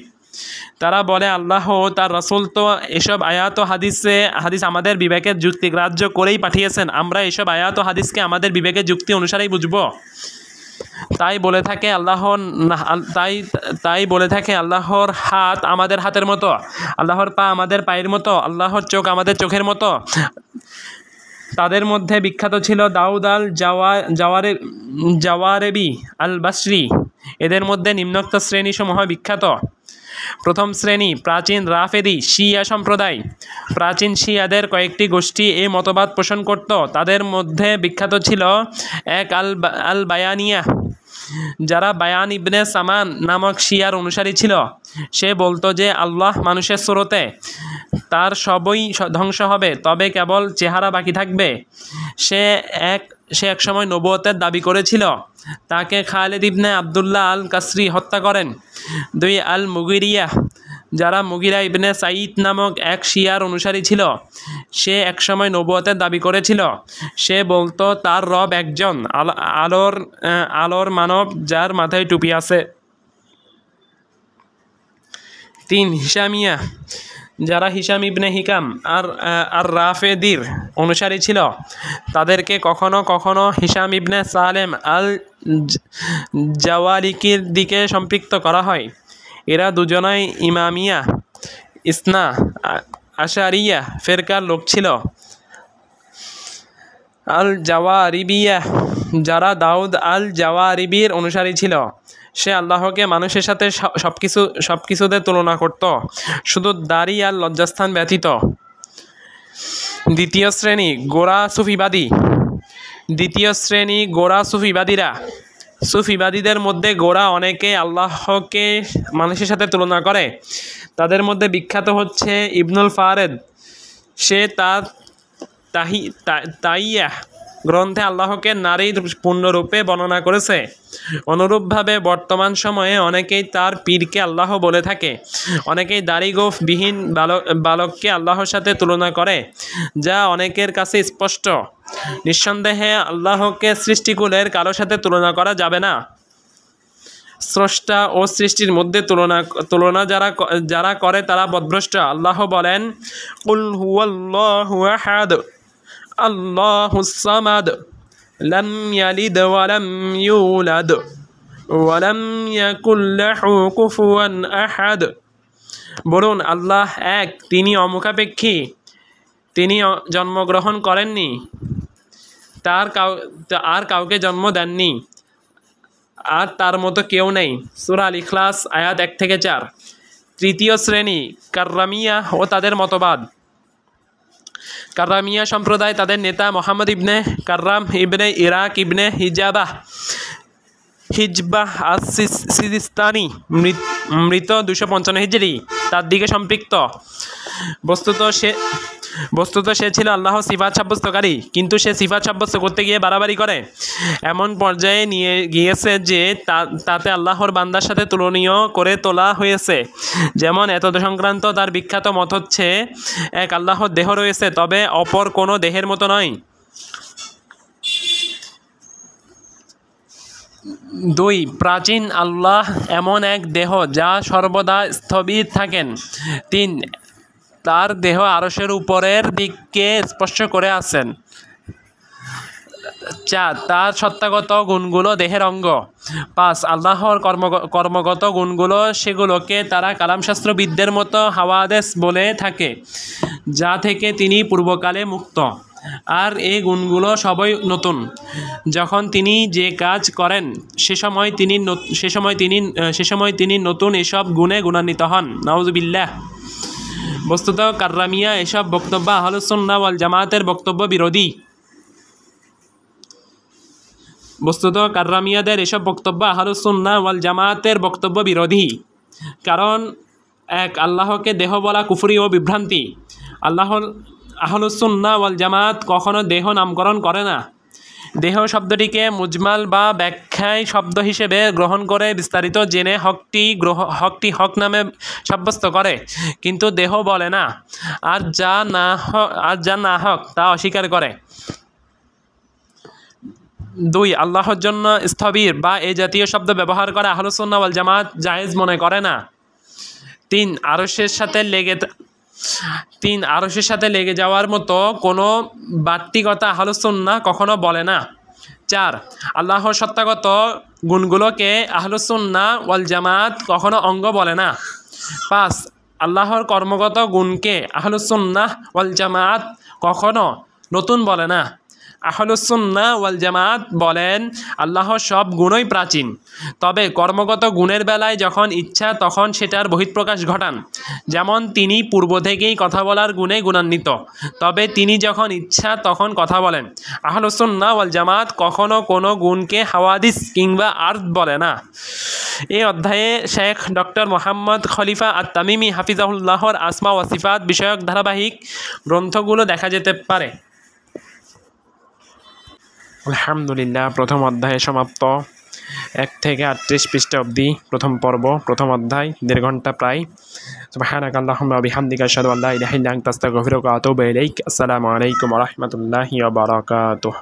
তারা বলে আল্লাহ ও তার রাসূল তো এসব আয়াত ও হাদিস আমাদের বিবেকের যুক্তি গ্রাহ্য করেই পাঠিয়েছেন, আমরা এসব আয়াত ও হাদিসকে আমাদের বিবেকের যুক্তি অনুসারেই বুঝব। তাই বলে থাকে আল্লাহর হাত আমাদের হাতের মতো, আল্লাহর পা আমাদের পায়ের মতো, আল্লাহর চোখ আমাদের চোখের মতো। তাদের মধ্যে বিখ্যাত ছিল দাউদ আল জাওয়ারেবি আল বাসরি। এদের মধ্যে নিম্নোক্ত শ্রেণীসমূহ বিখ্যাত। প্রথম শ্রেণী প্রাচীন রাফেদি শিয়া সম্প্রদায়। প্রাচীন শিয়াদের কয়েকটি গোষ্ঠী এই মতবাদ পোষণ করত। তাদের মধ্যে বিখ্যাত ছিল এক আল বায়ানিয়া, যারা বায়ান ইবনে সামান নামক শিয়ার অনুসারী ছিল। সে বলতো যে আল্লাহ মানুষের সুরতে, তার সবই ধ্বংস হবে, তবে কেবল চেহারা বাকি থাকবে। সে একসময় নবুয়তের দাবি করেছিল। তাকে খালিদ ইবনে আবদুল্লাহ আল কাসরি হত্যা করেন। 2 আল মুগিরিয়া, যারা মুগিরা ইবনে সাইদ নামক এক শিয়ার অনুসারী ছিল। সে একসময় নবুয়তের দাবি করেছিল। সে বলতো তার রব একজন আলোর মানব যার মাথায় টুপি আছে। 3 হিশামিয়া, যারা হিশাম ইবনে হিকাম আর রাফেদির অনুসারী ছিল। তাদেরকে কখনো কখনো হিশাম ইবনে সালেম আল জাওয়ালিকির দিকে সম্পৃক্ত করা হয়। এরা দুজনাই ইমামিয়া ইসনা আশারিয়া ফেরকার লোক ছিল। আল জাওয়ারিবিয়া, যারা দাউদ আল জাওয়ারিবির অনুসারী ছিল। সে আল্লাহকে মানুষের সাথে সবকিছুতে তুলনা করত, শুধু দাড়ি আর লজ্জাস্থান ব্যতীত। 2য় শ্রেণী গোঁড়া সুফিবাদীরা। সুফিবাদীদের মধ্যে গোঁড়া অনেকে আল্লাহকে মানুষের সাথে তুলনা করে। তাদের মধ্যে বিখ্যাত হচ্ছে ইবনুল ফারেদ। সে তার তাইয়া গ্রন্থে আল্লাহকে নারীর পূর্ণরূপে বর্ণনা করেছে। অনুরূপভাবে বর্তমান সময়ে অনেকেই তার পীরকে আল্লাহ বলে থাকে। অনেকেই দাড়ি গোঁফবিহীন বালককে আল্লাহর সাথে তুলনা করে, যা অনেকের কাছে স্পষ্ট। নিঃসন্দেহে আল্লাহকে সৃষ্টিকুলের কারোর সাথে তুলনা করা যাবে না। স্রষ্টা ও সৃষ্টির মধ্যে তুলনা যারা করে তারা পথভ্রষ্ট। আল্লাহ বলেন, কুল হুয়াল্লাহু আহাদ আল্লাহুস সামাদ লাম ইয়ালিদ ওয়া লাম ইউলাদ ওয়া লাম ইয়াকুল লাহু কুফুয়ান আহাদ। বলুন, আল্লাহ এক, তিনি অমুখাপেক্ষী, তিনি জন্মগ্রহণ করেননি, আর কাউকে জন্ম দেননি, আর তার মতো কেউ নেই। সূরা আল ইখলাস আয়াত 1 থেকে 4। 3য় শ্রেণী কাররামিয়া ও তাদের মতবাদ। কাররামিয়া সম্প্রদায় তাদের নেতা মোহাম্মদ ইবনে কাররাম ইবনে ইরাক ইবনে হিজবাহ সিজিস্তানি মৃত 255 হিজরি তার দিকে সম্পৃক্ত। বস্তুত সে ছিল আল্লাহ সিফাত সাব্যস্তকারী, কিন্তু সে সিফাত সাব্যস্ত করতে গিয়ে বাড়াবাড়ি করে এমন পর্যায়ে নিয়ে গিয়েছে যে তাতে আল্লাহর বান্দার সাথে তুলনীয় করে তোলা হয়েছে। যেমন এতদ সংক্রান্ত তার বিখ্যাত মত হচ্ছে, এক আল্লাহর দেহ রয়েছে, তবে অপর কোনো দেহের মতো নয়। 2 প্রাচীন আল্লাহ এমন এক দেহ যা সর্বদা স্থবির থাকেন। 3 তার দেহ আরশের উপরের দিককে স্পর্শ করে আছেন। 4 তার সত্তাগত গুণগুলো দেহের অঙ্গ। 5 আল্লাহর কর্মগত গুণগুলো, সেগুলোকে তারা কালামশাস্ত্রবিদদের মতো হাওয়াদেস বলে থাকে, যা থেকে তিনি পূর্বকালে মুক্ত। আর এই গুণগুলো সবই নতুন। যখন তিনি যে কাজ করেন সে সময় তিনি নতুন এসব গুণে গুণান্বিত হন। নাউজুবিল্লাহ। বস্তুত কাররামিয়া এসব বক্তব্য আহলুস সুন্নাহ ওয়াল জামাতের বক্তব্য বিরোধী। কাররামিয়াদের এসব বক্তব্য আহলুস সুন্নাহ ওয়াল জামাতের বক্তব্য বিরোধী। কারণ 1 আল্লাহকে দেহ বলা কুফরি ও বিভ্রান্তি। আহলুস সুন্নাহ ওয়াল জামাত কখনো দেহ নামকরণ করে না। দেহ শব্দটিকে মুজমাল বা ব্যাখ্যায় শব্দ হিসেবে গ্রহণ করে বিস্তারিত জেনে হকটি হক নামে সাব্যস্ত করে, কিন্তু দেহ বলে না। আর যা না হক তা অস্বীকার করে। 2 আল্লাহর জন্য স্থবির বা এই জাতীয় শব্দ ব্যবহার করা আহলুস সুন্নাহ ওয়াল জামাত জায়েজ মনে করে না। 3 আরশের সাথে লেগে যাওয়ার মতো কোনো বাড়তি কথা আহলুস সুন্নাহ কখনো বলে না। 4 আল্লাহর সত্তাগত গুণগুলোকে আহলুস সুন্নাহ ওয়াল জামাত কখনো অঙ্গ বলে না। 5 আল্লাহর কর্মগত গুণকে আহলুস সুন্নাহ ওয়াল জামাত কখনো নতুন বলে না। আহলুস সুন্নাহ ওয়াল জামাত বলেন আল্লাহর সব গুণই প্রাচীন, তবে কর্মগত গুণের বেলায় যখন ইচ্ছা তখন সেটার বহিঃপ্রকাশ ঘটান। যেমন তিনি পূর্ব থেকেই কথা বলার গুণে গুণান্বিত, তবে তিনি যখন ইচ্ছা তখন কথা বলেন। আহলুস সুন্নাহ ওয়াল জামাত কখনো কোনো গুণকে হাওয়াদিস কিংবা আরদ বলে না। এই অধ্যায়ে শেখ ডক্টর মোহাম্মদ খলিফা আত-তামিমি হাফিজাহুল্লাহর আসমা ওয়া সিফাত বিষয়ক ধারাবাহিক গ্রন্থগুলো দেখা যেতে পারে। আলহামদুলিল্লাহ, প্রথম অধ্যায়ে সমাপ্ত। 1 থেকে 38 পৃষ্ঠা অবধি প্রথম পর্ব, প্রথম অধ্যায়, 1.5 ঘন্টা প্রায়। সুবহানাকাল্লাহুম্মা ওয়া বিহামদিকা আশহাদু আল্লা ইলাহা ইল্লা আনতা আস্তাগফিরুকা ওয়া আতুবু ইলাইক। আসসালামু আলাইকুম ওয়া রাহমাতুল্লাহি ওয়া বারাকাতুহু।